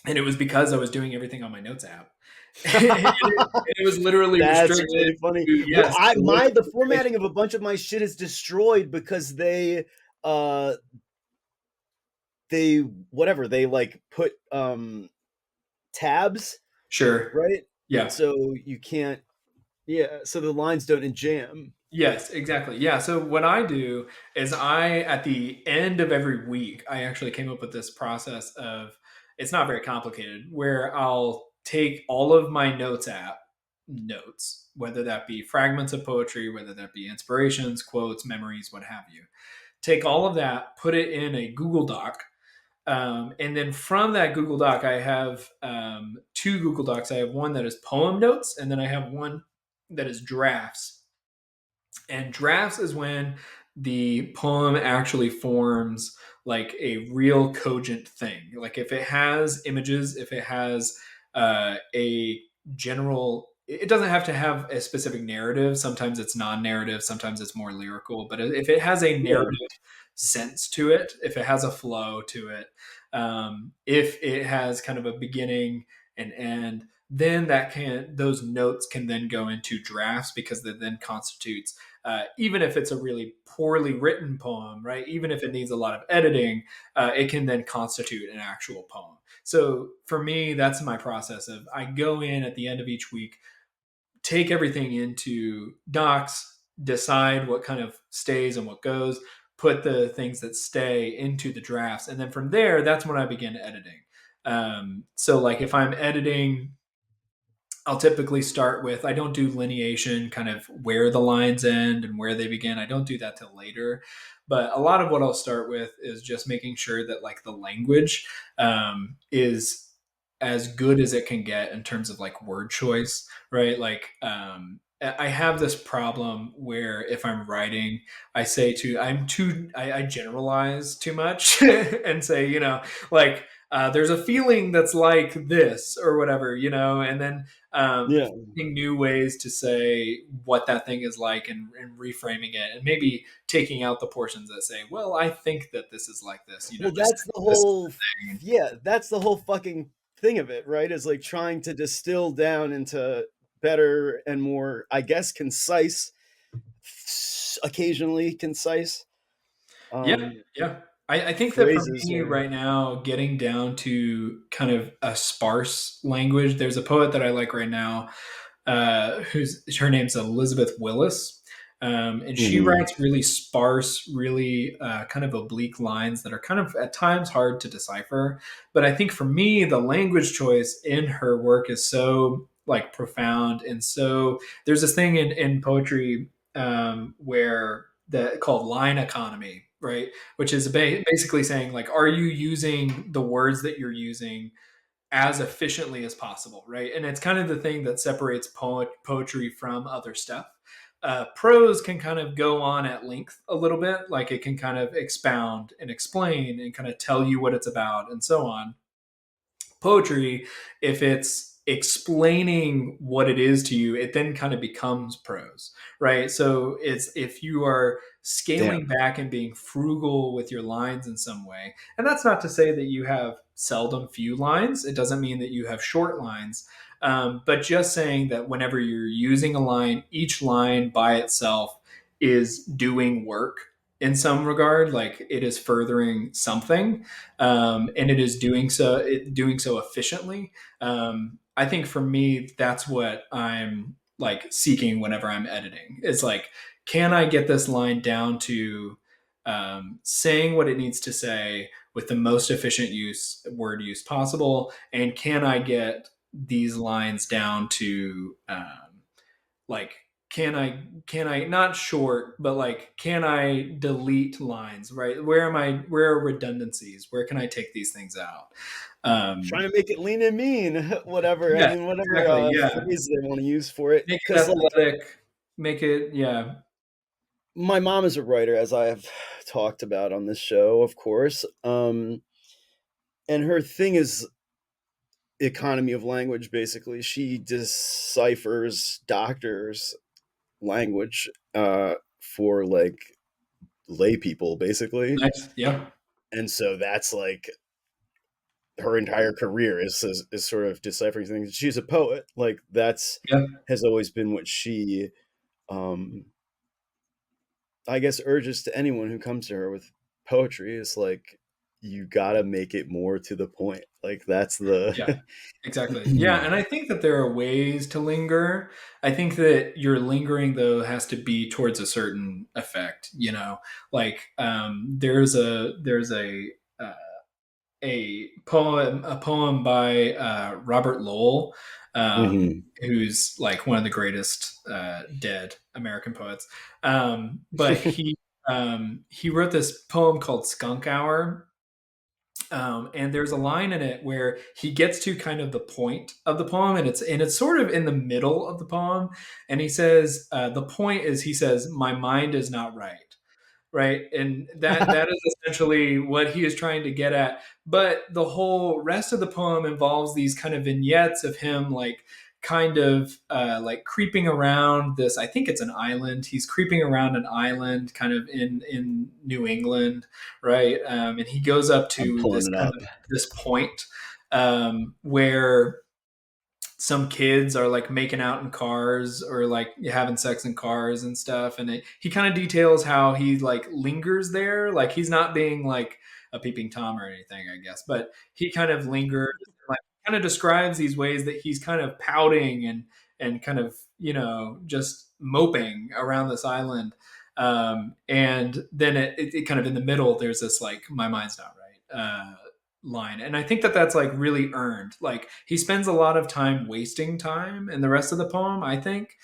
And it was because I was doing everything on my notes app. It was literally That's restricted really funny. to, Well, yes. the formatting of a bunch of my shit is destroyed because uh they like put tabs, Sure. right? Yeah. So you can't so the lines don't jam. Yes, exactly. Yeah. So what I do is at the end of every week, I actually came up with this process of, it's not very complicated, where I'll take all of my notes app notes, whether that be fragments of poetry, whether that be inspirations, quotes, memories, what have you. Take all of that, put it in a Google Doc. And then from that Google Doc, I have two Google Docs. I have one that is poem notes, and then I have one that is drafts. And drafts is when the poem actually forms like a real cogent thing. Like if it has images, if it has a general, it doesn't have to have a specific narrative. Sometimes it's non-narrative, sometimes it's more lyrical. But if it has a Yeah. narrative sense to it, if it has a flow to it, if it has kind of a beginning and end, then those notes can then go into drafts because that then constitutes, even if it's a really poorly written poem, right? Even if it needs a lot of editing, it can then constitute an actual poem. So for me, that's my process of, I go in at the end of each week, take everything into docs, decide what kind of stays and what goes, put the things that stay into the drafts. And then from there, that's when I begin editing. So like if I'm editing I'll typically start with, I don't do lineation, kind of where the lines end and where they begin. I don't do that till later. But a lot of what I'll start with is just making sure that like the language is as good as it can get in terms of like word choice, right? Like, I have this problem where if I'm writing, I generalize too much and say, like, there's a feeling that's like this or whatever, and then Yeah. finding new ways to say what that thing is like, and reframing it, and maybe taking out the portions that say, well, I think that this is like this, Well, just that's the this is whole the thing. yeah, that's the whole fucking thing of it, right? Is like trying to distill down into better and more, I guess, concise, occasionally concise Yeah, um yeah. I think that for phrases me or right now, getting down to kind of a sparse language, there's a poet that I like right now, who's her name's Elizabeth Willis. And she Mhm. writes really sparse, really kind of oblique lines that are kind of at times hard to decipher. But I think for me, the language choice in her work is so like profound. And so there's this thing in poetry where that called line economy, right? Which is basically saying like, are you using the words that you're using as efficiently as possible, right? And it's kind of the thing that separates poetry from other stuff. Prose can kind of go on at length a little bit, like it can kind of expound and explain and kind of tell you what it's about and so on. Poetry, if it's explaining what it is to you, it then kind of becomes prose, right? So it's if you are scaling Damn. back and being frugal with your lines in some way, and that's not to say that you have seldom few lines. It doesn't mean that you have short lines, but just saying that whenever you're using a line, each line by itself is doing work in some regard, like it is furthering something, and it is doing so efficiently. I think for me, that's what I'm like seeking whenever I'm editing. It's like, can I get this line down to saying what it needs to say with the most efficient word use possible, and can I get these lines down to like can I not short, but like can I delete lines, right? Where are redundancies, where can I take these things out? Trying to make it lean and mean, whatever. I Yes, mean, whatever exactly, yeah. phrase they want to use for it. Make it Because like athletic, make it, yeah. my mom is a writer, as I have talked about on this show, of course. And her thing is economy of language. Basically, she deciphers doctors' language for like lay people, basically. Nice, yeah, And so that's like her entire career is sort of deciphering things. She's a poet. Like that's yeah, has always been what she um I guess urges to anyone who comes to her with poetry is like you gotta make it more to the point. Like that's yeah. the Exactly. Yeah, and I think that there are ways to linger. I think that your lingering though has to be towards a certain effect. Like uh, a poem by Robert Lowell, Mhm. who's like one of the greatest dead American poets. But he wrote this poem called Skunk Hour, and there's a line in it where he gets to kind of the point of the poem, and it's sort of in the middle of the poem, and he says the point is, he says, my mind is not right, right, and that is essentially what he is trying to get at. But the whole rest of the poem involves these kind of vignettes of him like kind of like creeping around this, I think it's an island, he's creeping around an island kind of in New England, right, and he goes up I'm to pulling this it kind up. of this point where some kids are like making out in cars or like having sex in cars and stuff, and he kind of details how he like lingers there, like he's not being like a peeping tom or anything, I guess, but he kind of lingers, like kind of describes these ways that he's kind of pouting and kind of just moping around this island, and then it kind of in the middle there's this like my mind's not right line, and I think that that's like really earned. Like he spends a lot of time wasting time in the rest of the poem, I think.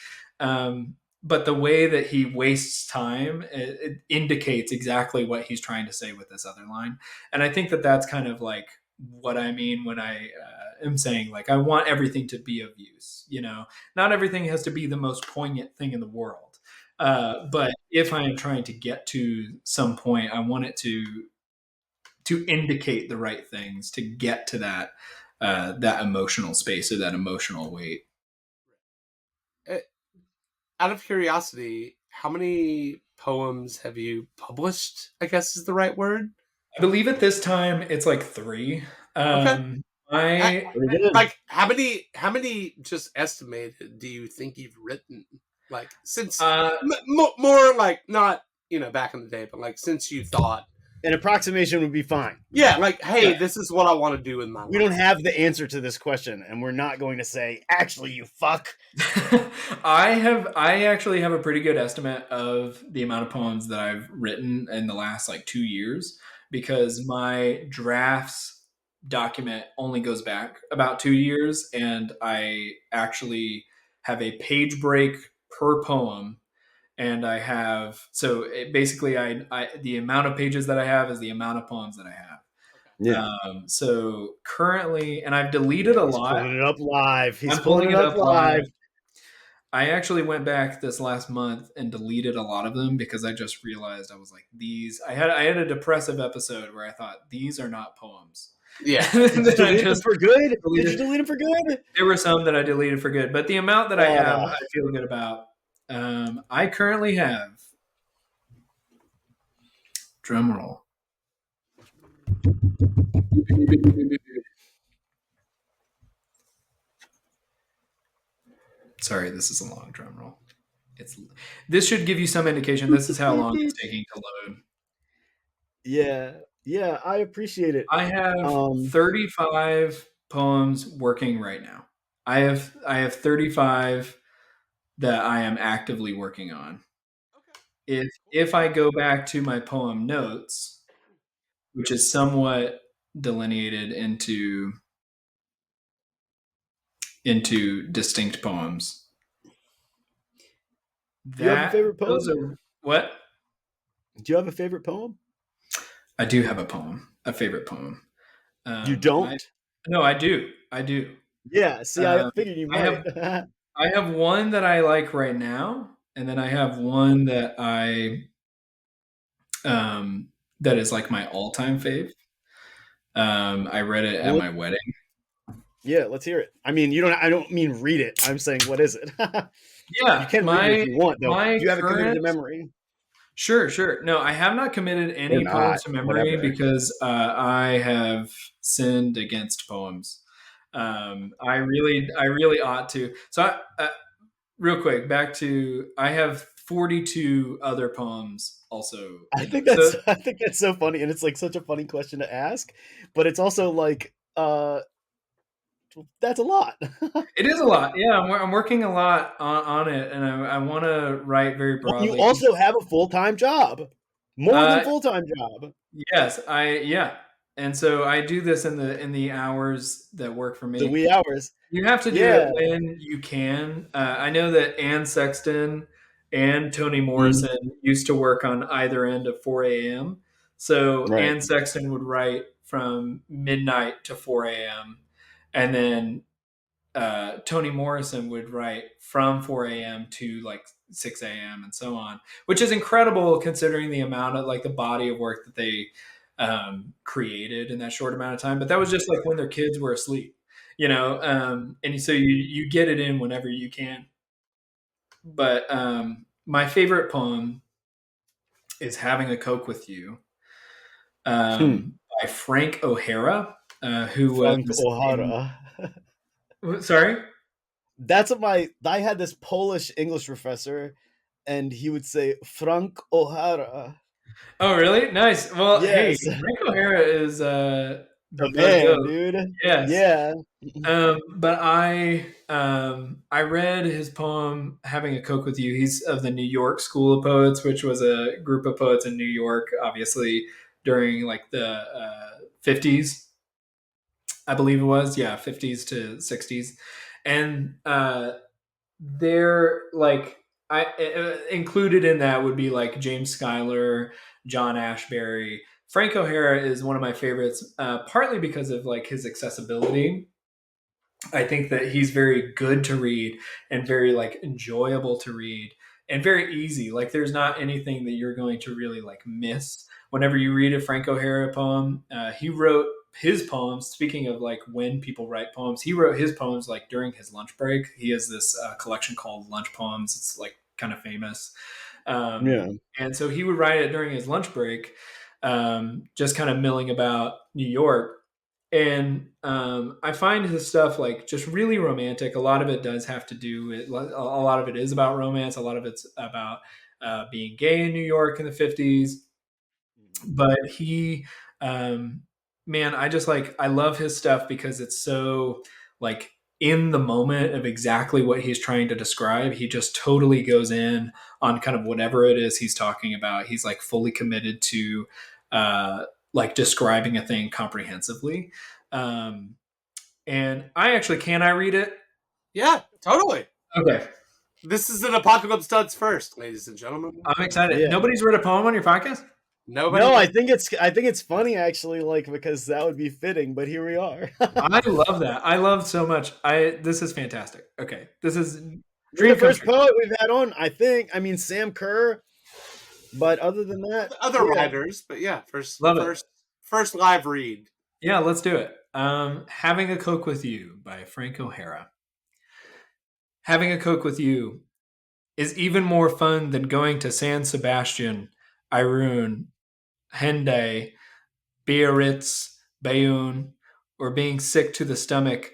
But the way that he wastes time, it indicates exactly what he's trying to say with this other line, and I think that that's kind of like what I mean when I am saying like I want everything to be of use. You know, not everything has to be the most poignant thing in the world. But if I am trying to get to some point, I want it to indicate the right things to get to that emotional space or that emotional weight. Out of curiosity, how many poems have you published? I guess is the right word. I believe at this time it's like 3. Okay. I Pretty good. Like how many just estimated do you think you've written? Like since more like not back in the day, but like since you thought An approximation would be fine. yeah, like hey, Yeah. this is what I want to do in my We life. don't have the answer to this question, and we're not going to say, actually, you fuck. I actually have a pretty good estimate of the amount of poems that I've written in the last like 2 years because my drafts document only goes back about 2 years, and I actually have a page break per poem, and I have basically I the amount of pages that I have is the amount of poems that I have. Yeah. So currently, and I've deleted a He's lot. pulling it up live. He's I'm pulling it up live. live. I actually went back this last month and deleted a lot of them because I just realized I was like, these. I had a depressive episode where I thought these are not poems. Yeah. Did you delete them for good? Did you delete them for good? There were some that I deleted for good, but the amount that I have, Oh. I feel good about. I currently have drum roll. Sorry, this is a long drum roll. This should give you some indication. This is how long it's taking to load. Yeah, I appreciate it. I have 35 poems working right now. I have 35 that I am actively working on. If I go back to my poem notes, which is somewhat delineated into distinct poems. Do you have a favorite poem? What? Do you have a favorite poem? I do have a favorite poem. You don't? No, I do. Yeah, see, I figured you might. I have one that I like right now, and then I have one that that is like my all-time fave. I read it at my wedding. Yeah, let's hear it. I mean, I don't mean read it. I'm saying, what is it? Yeah, you can read it if you want, though. You have it committed to memory. Sure. No, I have not committed any poems to memory because I have sinned against poems. I really ought to. So, real quick, back to I have 42 other poems also. I think that's so funny, and it's like such a funny question to ask, but it's also like that's a lot. It is a lot. Yeah, I'm working a lot on it, and I want to write very broadly. You also have a full-time job, more than full-time job. Yes, and so I do this in the hours that work for me. The wee hours. You have to do it when you can. I know that Anne Sexton and Toni Morrison used to work on either end of 4 a.m. So Anne Sexton would write from midnight to 4 a.m. And then Toni Morrison would write from 4 a.m. to like 6 a.m. and so on, which is incredible considering the amount of like the body of work that they created in that short amount of time. But that was just like when their kids were asleep, and so you get it in whenever you can. But my favorite poem is Having a Coke with You by Frank O'Hara, Frank O'Hara. Sorry? That's what I had this Polish English professor, and he would say Frank O'Hara. Oh, really? Nice. Well, yes. Hey, Frank O'Hara is the man, dude. Yes. Yeah. But I read his poem "Having a Coke with You." He's of the New York School of Poets, which was a group of poets in New York, obviously during like the 50s. I believe it was, yeah, 50s to 60s. And they're like, included in that would be like James Schuyler, John Ashbery. Frank O'Hara is one of my favorites, partly because of like his accessibility. I think that he's very good to read and very like enjoyable to read and very easy. Like there's not anything that you're going to really like miss whenever you read a Frank O'Hara poem. He wrote his poems. Speaking of like when people write poems, he wrote his poems like during his lunch break. He has this collection called Lunch Poems. It's like kind of famous, Yeah. and so he would write it during his lunch break, just kind of milling about New York. And I find his stuff like just really romantic. A lot of it does have to do with, a lot of it is about romance. A lot of it's about being gay in New York in the 50s. But he, um, man, I just like, I love his stuff because it's so like in the moment of exactly what he's trying to describe. He just totally goes in on kind of whatever it is he's talking about. He's like fully committed to like describing a thing comprehensively. Um, and I actually, can I read it? Yeah, totally. Okay. This is an Apocalypse Studs first, ladies and gentlemen. I'm excited. Yeah. Nobody's read a poem on your podcast? Nobody. No, I think it's funny actually, like because that would be fitting, but here we are. I love that. I love so much. This is fantastic. Okay. This is You're the dream come first true. poet we've had on, I think. I mean, Sam Kerr, but other than that, Other yeah. writers, but yeah, Love it. first live read. Yeah, let's do it. Having a Coke with You by Frank O'Hara. Having a Coke with you is even more fun than going to San Sebastian, Irun, Hendaye, Biarritz, Bayonne, or being sick to the stomach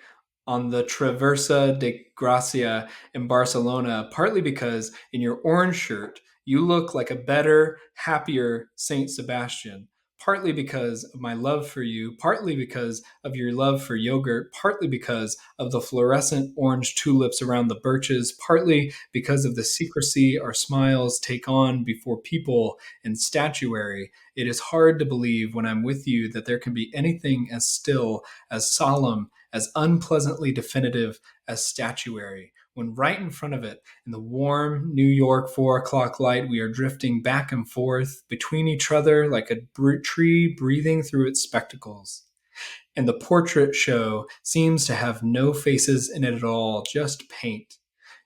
on the Traversa de Gracia in Barcelona, partly because in your orange shirt you look like a better, happier Saint Sebastian, partly because of my love for you, partly because of your love for yogurt, partly because of the fluorescent orange tulips around the birches, partly because of the secrecy our smiles take on before people and statuary. It is hard to believe when I'm with you that there can be anything as still, as solemn, as unpleasantly definitive as statuary. When right in front of it, in the warm New York 4 o'clock light, we are drifting back and forth between each other like a tree breathing through its spectacles. And the portrait show seems to have no faces in it at all, just paint.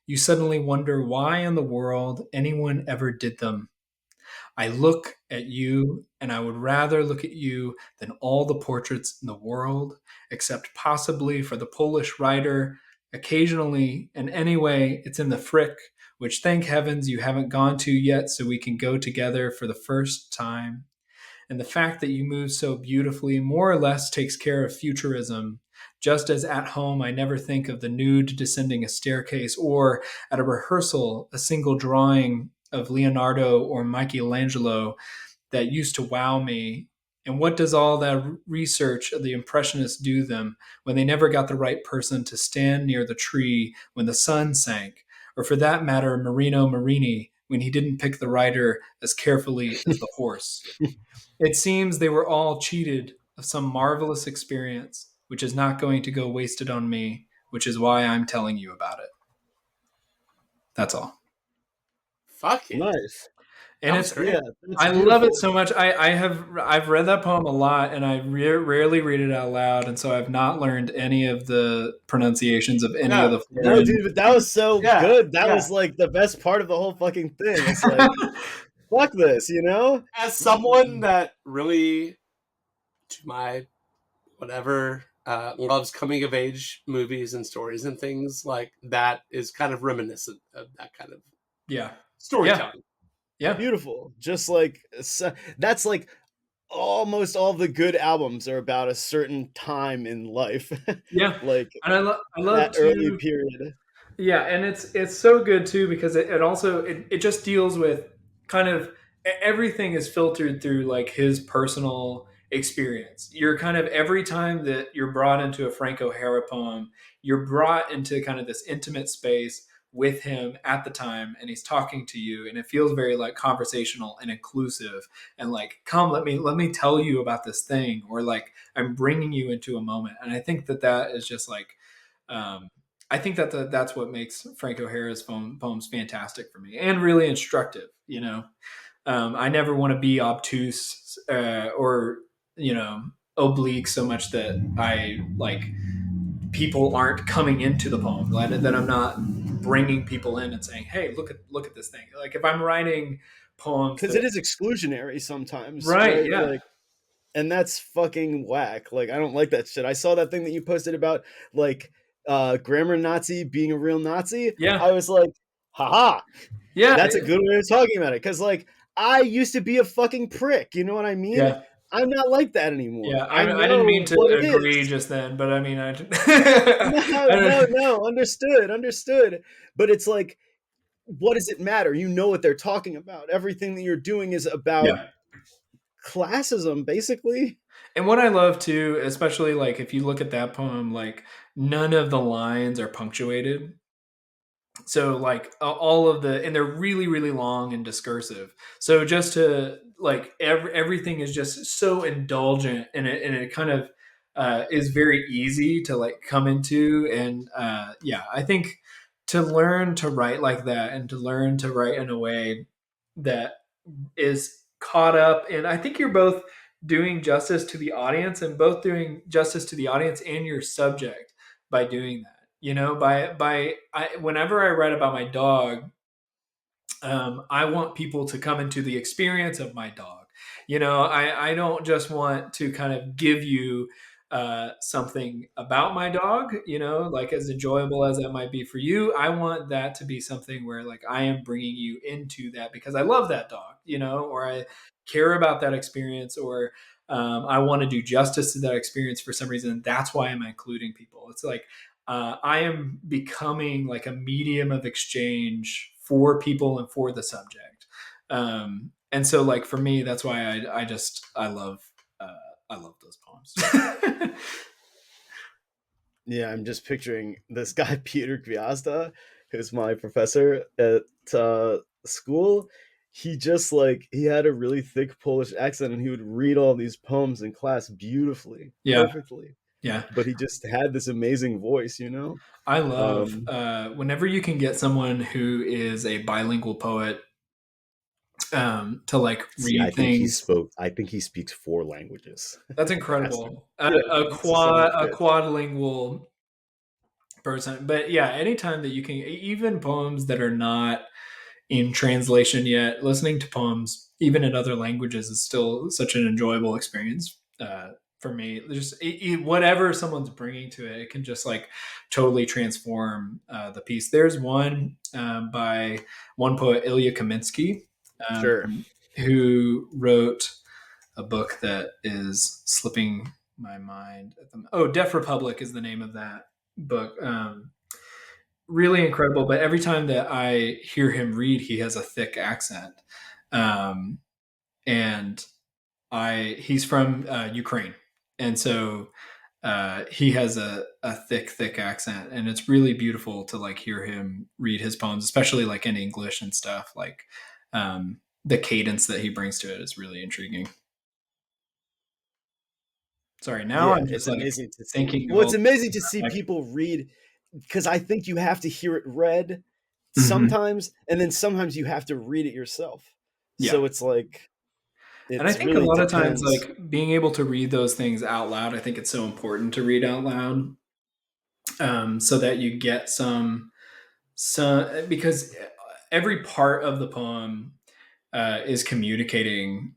You suddenly wonder why in the world anyone ever did them. I look at you, and I would rather look at you than all the portraits in the world, except possibly for the Polish writer. Occasionally, and anyway, it's in the Frick, which thank heavens you haven't gone to yet, so we can go together for the first time. And the fact that you move so beautifully more or less takes care of futurism. Just as at home, I never think of the nude descending a staircase, or at a rehearsal, a single drawing of Leonardo or Michelangelo that used to wow me. And what does all that research of the Impressionists do them when they never got the right person to stand near the tree when the sun sank? Or for that matter, Marino Marini, when he didn't pick the rider as carefully as the horse. It seems they were all cheated of some marvelous experience, which is not going to go wasted on me, which is why I'm telling you about it. That's all. Fuck yeah. Nice. And That was it's great. Yeah, that's I love beautiful. it so much. I've read that poem a lot, and I rarely read it out loud, and so I've not learned any of the pronunciations of any of the No, foreign. dude, but that was so Yeah, good. That yeah. was like the best part of the whole fucking thing. It's like, fuck this, you know? As someone that really, to my whatever, loves coming of age movies and stories and things, like that is kind of reminiscent of that kind of Yeah, storytelling. yeah, Beautiful. Just like that's like almost all the good albums are about a certain time in life. yeah. Like And I love that early to. period. Yeah, and it's so good too because it also it just deals with kind of everything is filtered through like his personal experience. You're kind of every time that you're brought into a Frank O'Hara poem, you're brought into kind of this intimate space with him at the time, and he's talking to you, and it feels very like conversational and inclusive, and like, come, let me tell you about this thing, or like I'm bringing you into a moment. And I think that is just like, I think that's what makes Frank O'Hara's poems fantastic for me, and really instructive. I never want to be obtuse, or oblique so much that I like people aren't coming into the poem, that I'm not bringing people in and saying, hey, look at this thing. Like if I'm writing poems Because it is exclusionary sometimes, right, right? yeah, Like, and that's fucking whack. Like, I don't like that shit. I saw that thing that you posted about like grammar Nazi being a real Nazi. yeah, I was like, haha, yeah, that's a good way of talking about it. Because like I used to be a fucking prick. You know what I mean? yeah. I'm not like that Yeah, anymore. I I didn't mean know to what it agree is. just then, but I mean, No, no, I no. Understood. But it's like, what does it matter? You know what they're talking about. Everything that you're doing is about yeah. classism, basically. And what I love too, especially like if you look at that poem, like none of the lines are punctuated. So like all of and they're really really long and discursive. So just to like everything is just so indulgent, and it kind of is very easy to like come into. And yeah, I think to learn to write like that, and to learn to write in a way that is caught up, and I think you're both doing justice to the audience, and both doing justice to the audience and your subject by doing that. Whenever I write about my dog, I want people to come into the experience of my dog. I don't just want to kind of give you something about my dog, like as enjoyable as that might be for you. I want that to be something where like I am bringing you into that because I love that dog, or I care about that experience, or I want to do justice to that experience for some reason. That's why I'm including people. It's like I am becoming like a medium of exchange for people and for the subject. And so like for me, that's why uh, I love those poems. Yeah, I'm just picturing this guy Peter Gwiazda, who's my professor at school. He just like he had a really thick Polish accent, and he would read all these poems in class beautifully, Yeah, perfectly. yeah. But he just had this amazing voice, you know. I love Um, whenever you can get someone who is a bilingual poet to like See, read things. I think he speaks four languages. That's Has to. incredible. Yeah, it's just some of the A shit. quadlingual person. But yeah, anytime that you can, even poems that are not in translation yet, listening to poems even in other languages is still such an enjoyable experience for me. Just whatever someone's bringing to it, it can just like totally transform the piece. There's one by one poet, Ilya Kaminsky, Sure. who wrote a book that is slipping my mind at Deaf Republic is the name of that book. Really incredible. But every time that I hear him read, he has a thick accent, um, and he's from Ukraine, and so he has a thick accent, and it's really beautiful to like hear him read his poems, especially like in English and stuff. Like the cadence that he brings to it is really intriguing. Sorry, now Yeah, I'm just it's like amazing to see. thinking of Well, it's all. amazing to see people read because I think you have to hear it read Mhm. sometimes, and then sometimes you have to read it yourself. Yeah. So it's like And I it's think a really lot of times, depends. like being able to read those things out loud, I think it's so important to read out loud, so that you get some because every part of the poem is communicating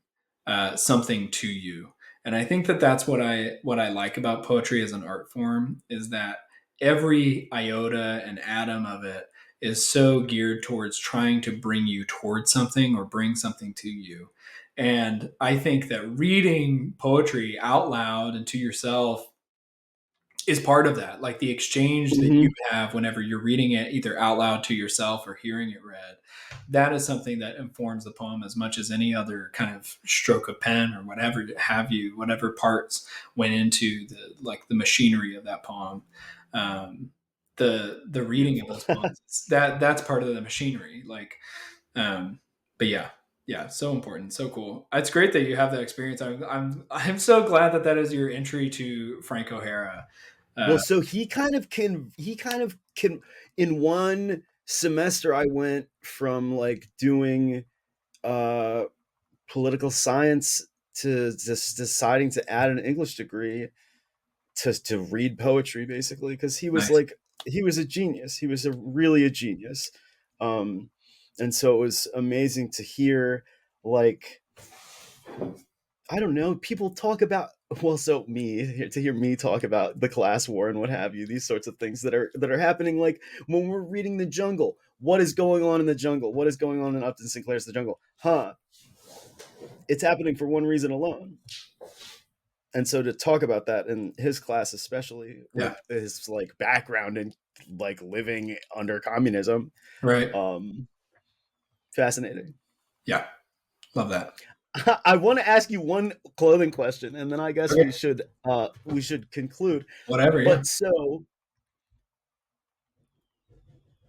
something to you. And I think that that's what I like about poetry as an art form is that every iota and atom of it is so geared towards trying to bring you towards something or bring something to you. And I think that reading poetry out loud and to yourself is part of that. Like the exchange that you Mhm. have whenever you're reading it either out loud to yourself or hearing it read, that is something that informs the poem as much as any other kind of stroke of pen or whatever have you, whatever parts went into the machinery of that poem. Um, the reading of those poems. That's part of the machinery. Like, but yeah, so important, so cool. It's great that you have that experience. I'm so glad that that is your entry to Frank O'Hara. Well, so he kind of can in one semester I went from like doing uh political science to just deciding to add an English degree to read poetry basically because Nice. he was a genius. He was really a genius. Um and so it was amazing to hear like I don't know, people talk about well, so me to hear me talk about the class war and what have you, these sorts of things that are happening like when we're reading The Jungle. What is going on in The Jungle? What is going on in Upton Sinclair's The Jungle? Huh. It's happening for one reason alone. And so to talk about that in his class, especially Yeah. with his like background in like living under communism, Right. fascinating. Yeah. Love that. I want to ask you one clothing question, and then I guess Okay. we should conclude. Whatever. Yeah. But so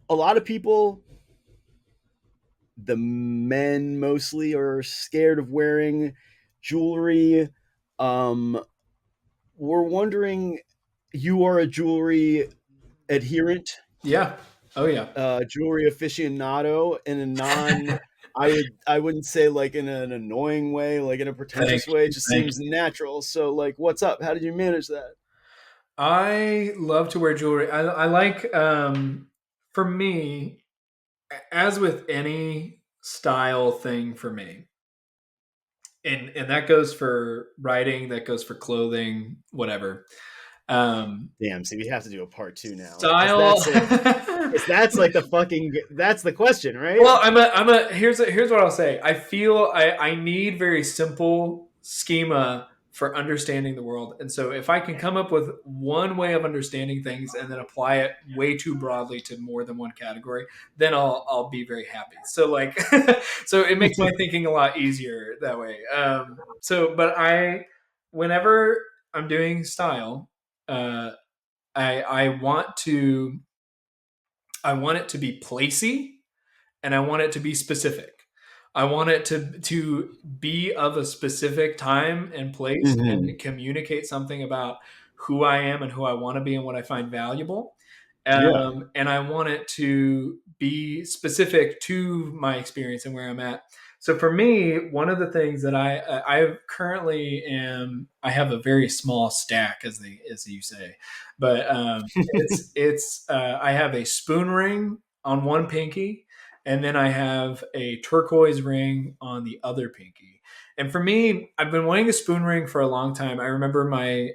a lot of people, the men mostly, are scared of wearing jewelry. Um, we're wondering, you are a jewelry adherent, Yeah. Oh yeah. jewelry aficionado in a non. I wouldn't say like in an annoying way, like in a Thank pretentious way. It you. just Thank seems you. natural. So like, what's up? How did you manage that? I love to wear jewelry. I like for me, as with any style thing for me, and that goes for writing, that goes for clothing, whatever. Damn, see, we have to do a part two now because Style. that's like the fucking that's the question, right? Well, here's what I'll say. I feel I need very simple schema for understanding the world. And so if I can come up with one way of understanding things and then apply it way too broadly to more than one category, then I'll be very happy. So like so it makes my thinking a lot easier that way. But I whenever I'm doing style, I want it to be placey and I want it to be specific. I want it to be of a specific time and place Mm-hmm. and communicate something about who I am and who I want to be and what I find valuable. Yeah. And I want it to be specific to my experience and where I'm at. So for me, one of the things that I currently am, I have a very small stack, as you say, but I have a spoon ring on one pinky, and then I have a turquoise ring on the other pinky. And for me, I've been wanting a spoon ring for a long time. I remember my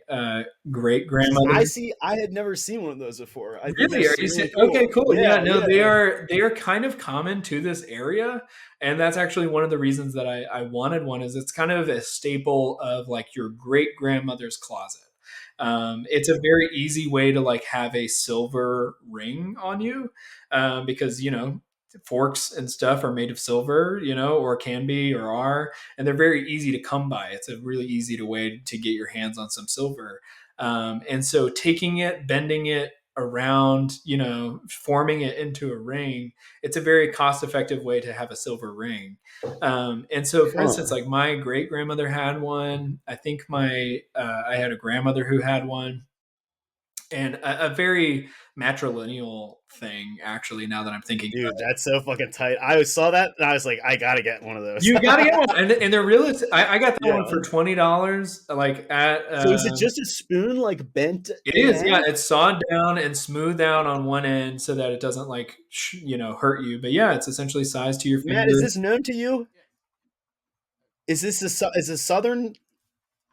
great grandmother. I see. I had never seen one of those before. I think Really? they're Are you really okay? cool. Cool. Yeah. Yeah, No, yeah. they are kind of common to this area, and that's actually one of the reasons that I wanted one. Is it's kind of a staple of like your great grandmother's closet. It's a very easy way to like have a silver ring on you, because forks and stuff are made of silver, or can be or are, and they're very easy to come by. It's a really easy way to get your hands on some silver. And so taking it, bending it around, forming it into a ring, it's a very cost effective way to have a silver ring. And so, for instance, Huh. like my great grandmother had one. I think I had a grandmother who had one, and a very matrilineal thing, actually, now that I'm thinking Dude, about it. that's so fucking tight. I saw that and I was like, I gotta get one of those. You gotta get one, and they're really. I got that one Yeah. for $20, like at So is it just a spoon like bent it in is, yeah. half? It's sawed down and smoothed out on one end so that it doesn't like hurt you. But yeah, it's essentially sized to your Matt, is finger. this known to you? Is this is a southern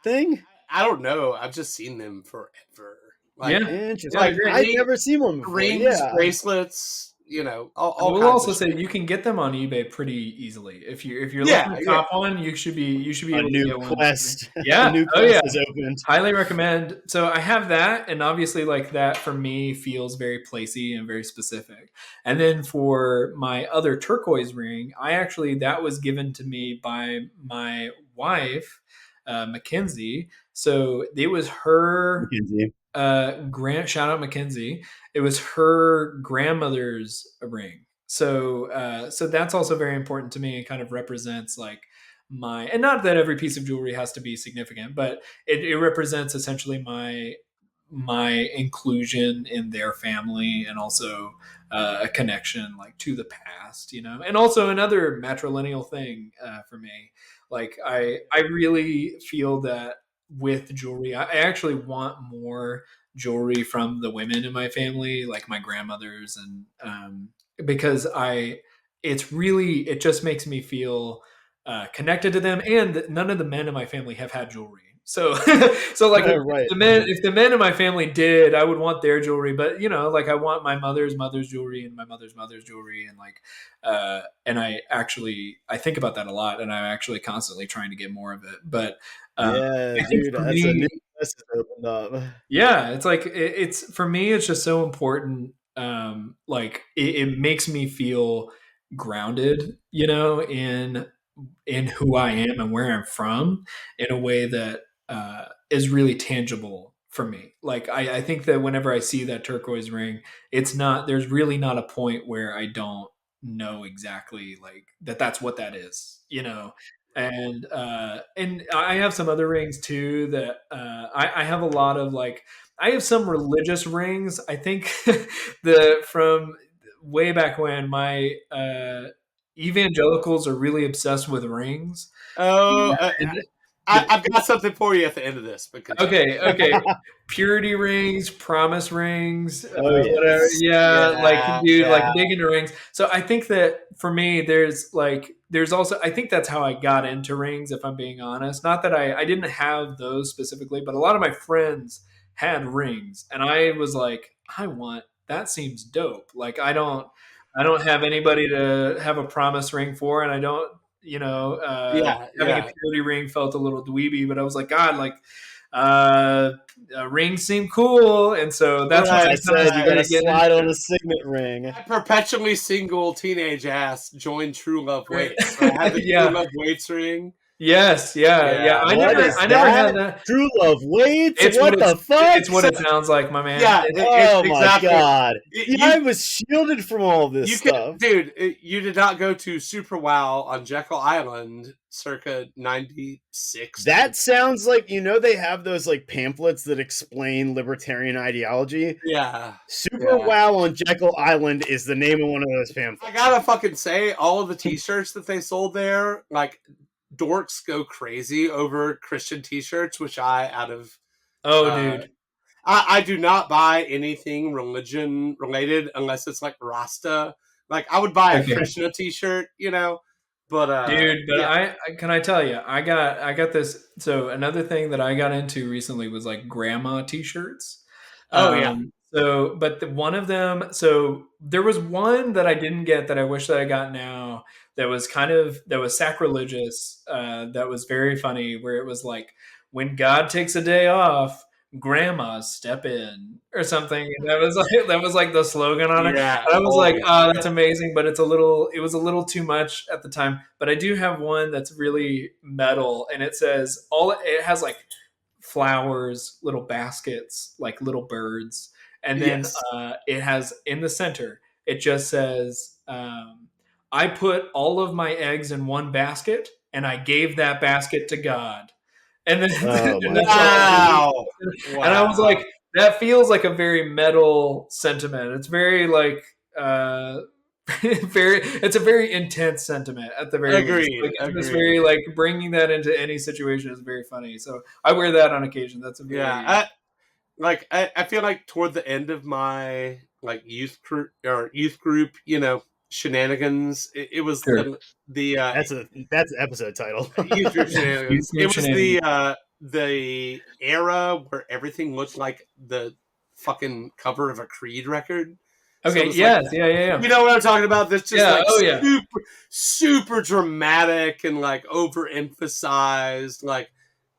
thing? I don't know. I've just seen them forever. Like Yeah, yeah, Interesting. like great. I've never seen one before. rings, Yeah. bracelets, I all will kinds also of say shit. you can get them on eBay pretty easily. If you're looking Yeah, to yeah. cop one, you should be A able to new get one. quest. A Yeah. new Oh yeah. quest is opened. Highly recommend. So I have that, and obviously, like that for me feels very placey and very specific. And then for my other turquoise ring, that was given to me by my wife, Mackenzie. So it was her Mackenzie. shout out Mackenzie. It was her grandmother's ring. So that's also very important to me. It kind of represents like and not that every piece of jewelry has to be significant, but it represents essentially my inclusion in their family, and also a connection like to the past, and also another matrilineal thing for me. Like I really feel that with jewelry, I actually want more jewelry from the women in my family, like my grandmothers, and because it just makes me feel connected to them, and none of the men in my family have had jewelry. So, so like Right. if the men in my family did, I would want their jewelry. But like I want my mother's jewelry and my mother's jewelry, and like, and I think about that a lot, and I'm actually constantly trying to get more of it. But Yeah, I think dude, for that's a new me, message opened up. yeah, it's like it's for me, it's just so important. Like it makes me feel grounded, in who I am and where I'm from, in a way that is really tangible for me. Like I think that whenever I see that turquoise ring, there's really not a point where I don't know exactly like that's what that is. And I have some other rings too that I have a lot of like I have some religious rings. I think the from way back when my evangelicals are really obsessed with rings. Oh, And I've got something for you at the end of this. But continue. okay. Purity rings, promise rings, Oh whatever. yes. Yeah, like dude, like Yeah. big into rings. So I think that for me, there's also I think that's how I got into rings. If I'm being honest, not that I didn't have those specifically, but a lot of my friends had rings, and I was like, that seems dope. Like I don't have anybody to have a promise ring for, and I don't, having a Yeah. purity ring felt a little dweeby, but I was like, God, like, uh, rings seem cool, and so that's when As I I kind of said, you got to started getting slide into on a signet ring. My perpetually single teenage ass joined True Love it. Waits. So I had the True Yeah. Love Waits ring. Yes. Yeah. Yeah. Yeah. What is I never had that? that. True love waits? It's What the fuck? it's what it sounds like, my man. Yeah, Oh my exactly. god. See, You I was shielded from all this you stuff. dude, you did not go to Super Wow on Jekyll Island circa 96. That sounds like, they have those like pamphlets that explain libertarian ideology. Yeah. Super Yeah. Wow on Jekyll Island is the name of one of those pamphlets. I gotta fucking say, all of the t-shirts that they sold there, like, dorks go crazy over Christian t-shirts, which Oh, dude. I do not buy anything religion related unless it's like Rasta. Like, I would buy a Okay. Krishna t-shirt, but Dude, but yeah. I can I tell you, I got this. So another thing that I got into recently was like grandma t-shirts. Oh yeah. But one of them, so there was one that I didn't get that I wish that I got now. That was sacrilegious. That was very funny. Where it was like, when God takes a day off, grandmas step in or something. And that was like the slogan on it. Yeah. And I was like, holy oh, shit. that's amazing, but it was a little too much at the time. But I do have one that's really metal, and it has like flowers, little baskets, like little birds, and then Yes. it has in the center. It just says, "I put all of my eggs in one basket, and I gave that basket to God." And then Oh and my that's all. Wow. And I was like, that feels like a very metal sentiment. It's very like it's a very intense sentiment at the very least. Agreed. Like it's just Agreed. very like bringing that into any situation is very funny. So I wear that on occasion. That's a very Yeah. I feel like toward the end of my like youth group, shenanigans. It was sure. the That's an episode title. youth group shenanigans. Youth It was shenanigans. the era where everything looked like the fucking cover of a Creed record. So it Okay, was yes, like, yeah. you know what I'm talking about? That's just Yeah, like oh yeah. super, super dramatic and like overemphasized, like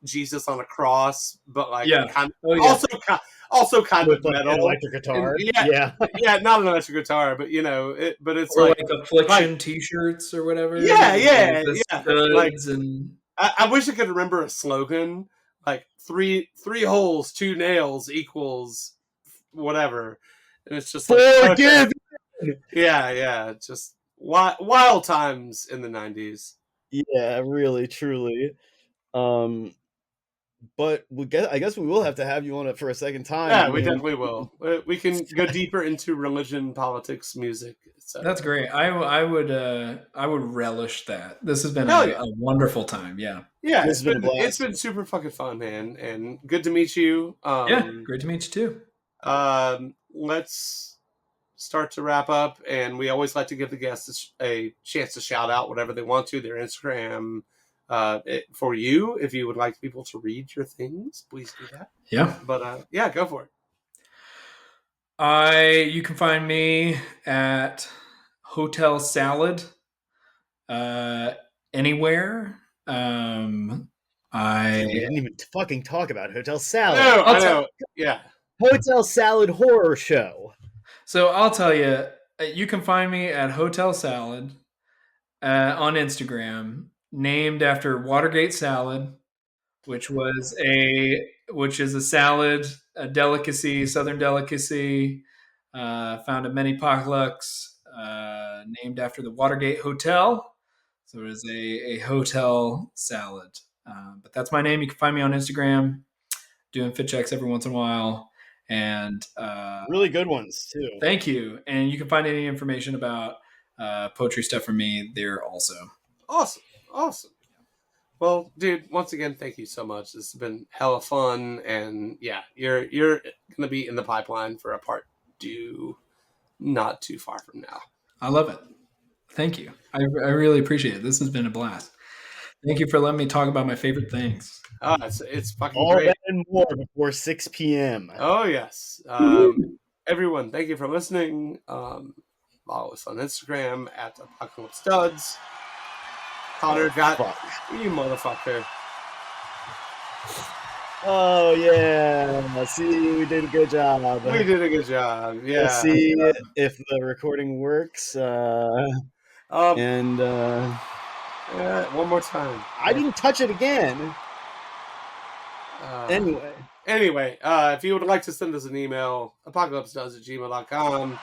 Jesus on a cross, but like Yeah. kind Oh yeah. also kind With of like an metal. electric guitar. And yeah, not an electric guitar, but but it's Or like like affliction t-shirts or whatever. yeah, Like the yeah. Like studs and I wish I could remember a slogan, like three holes, 2 nails equals whatever. And it's just like, okay. Yeah, just wild times in the 90s. Yeah, really, truly. But I guess we will have to have you on it for a second time. Yeah, we definitely will. We can go deeper into religion, politics, music, etc. That's great. I would relish that. This has been Hell yeah. a wonderful time. Yeah. Yeah, This has been a blast. it's been super fucking fun, man, and good to meet you. Yeah, great to meet you too. Let's start to wrap up, and we always like to give the guests a chance to shout out whatever they want to, their Instagram. For you, if you would like people to read your things, please do that. Yeah. But yeah, go for it. You can find me at Hotel Salad anywhere. We didn't even fucking talk about Hotel Salad. No, I know. Yeah. Hotel Salad Horror Show. So I'll tell you, you can find me at Hotel Salad on Instagram, named after Watergate salad, which is a salad, a delicacy, Southern delicacy, found at many potlucks, named after the Watergate Hotel. So it is a hotel salad. But that's my name. You can find me on Instagram, doing fit checks every once in a while. And really good ones too. Thank you. And you can find any information about poetry stuff from me there also. Awesome. Well, dude, once again, thank you so much. This has been hella fun, and yeah, you're gonna be in the pipeline for a part 2 not too far from now. I love it. Thank you. I really appreciate it. This has been a blast. Thank you for letting me talk about my favorite things. It's fucking all great. That and more before 6 p.m. Oh yes. Everyone, thank you for listening. Follow us on Instagram at Apocalypse Studs. Connor got you, motherfucker. Oh yeah. See, we did a good job. We did a good job. Yeah. Let's see if the recording works. And one more time. I didn't touch it again. Anyway, if you would like to send us an email, apocalypsestuds@gmail.com.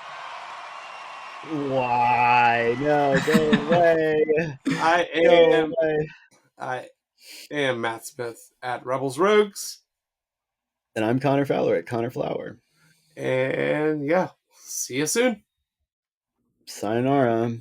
Why? No, go away. I am Matt Smith at Rebels Rogues. And I'm Connor Fowler at Connor Flower. And yeah, see you soon. Sayonara.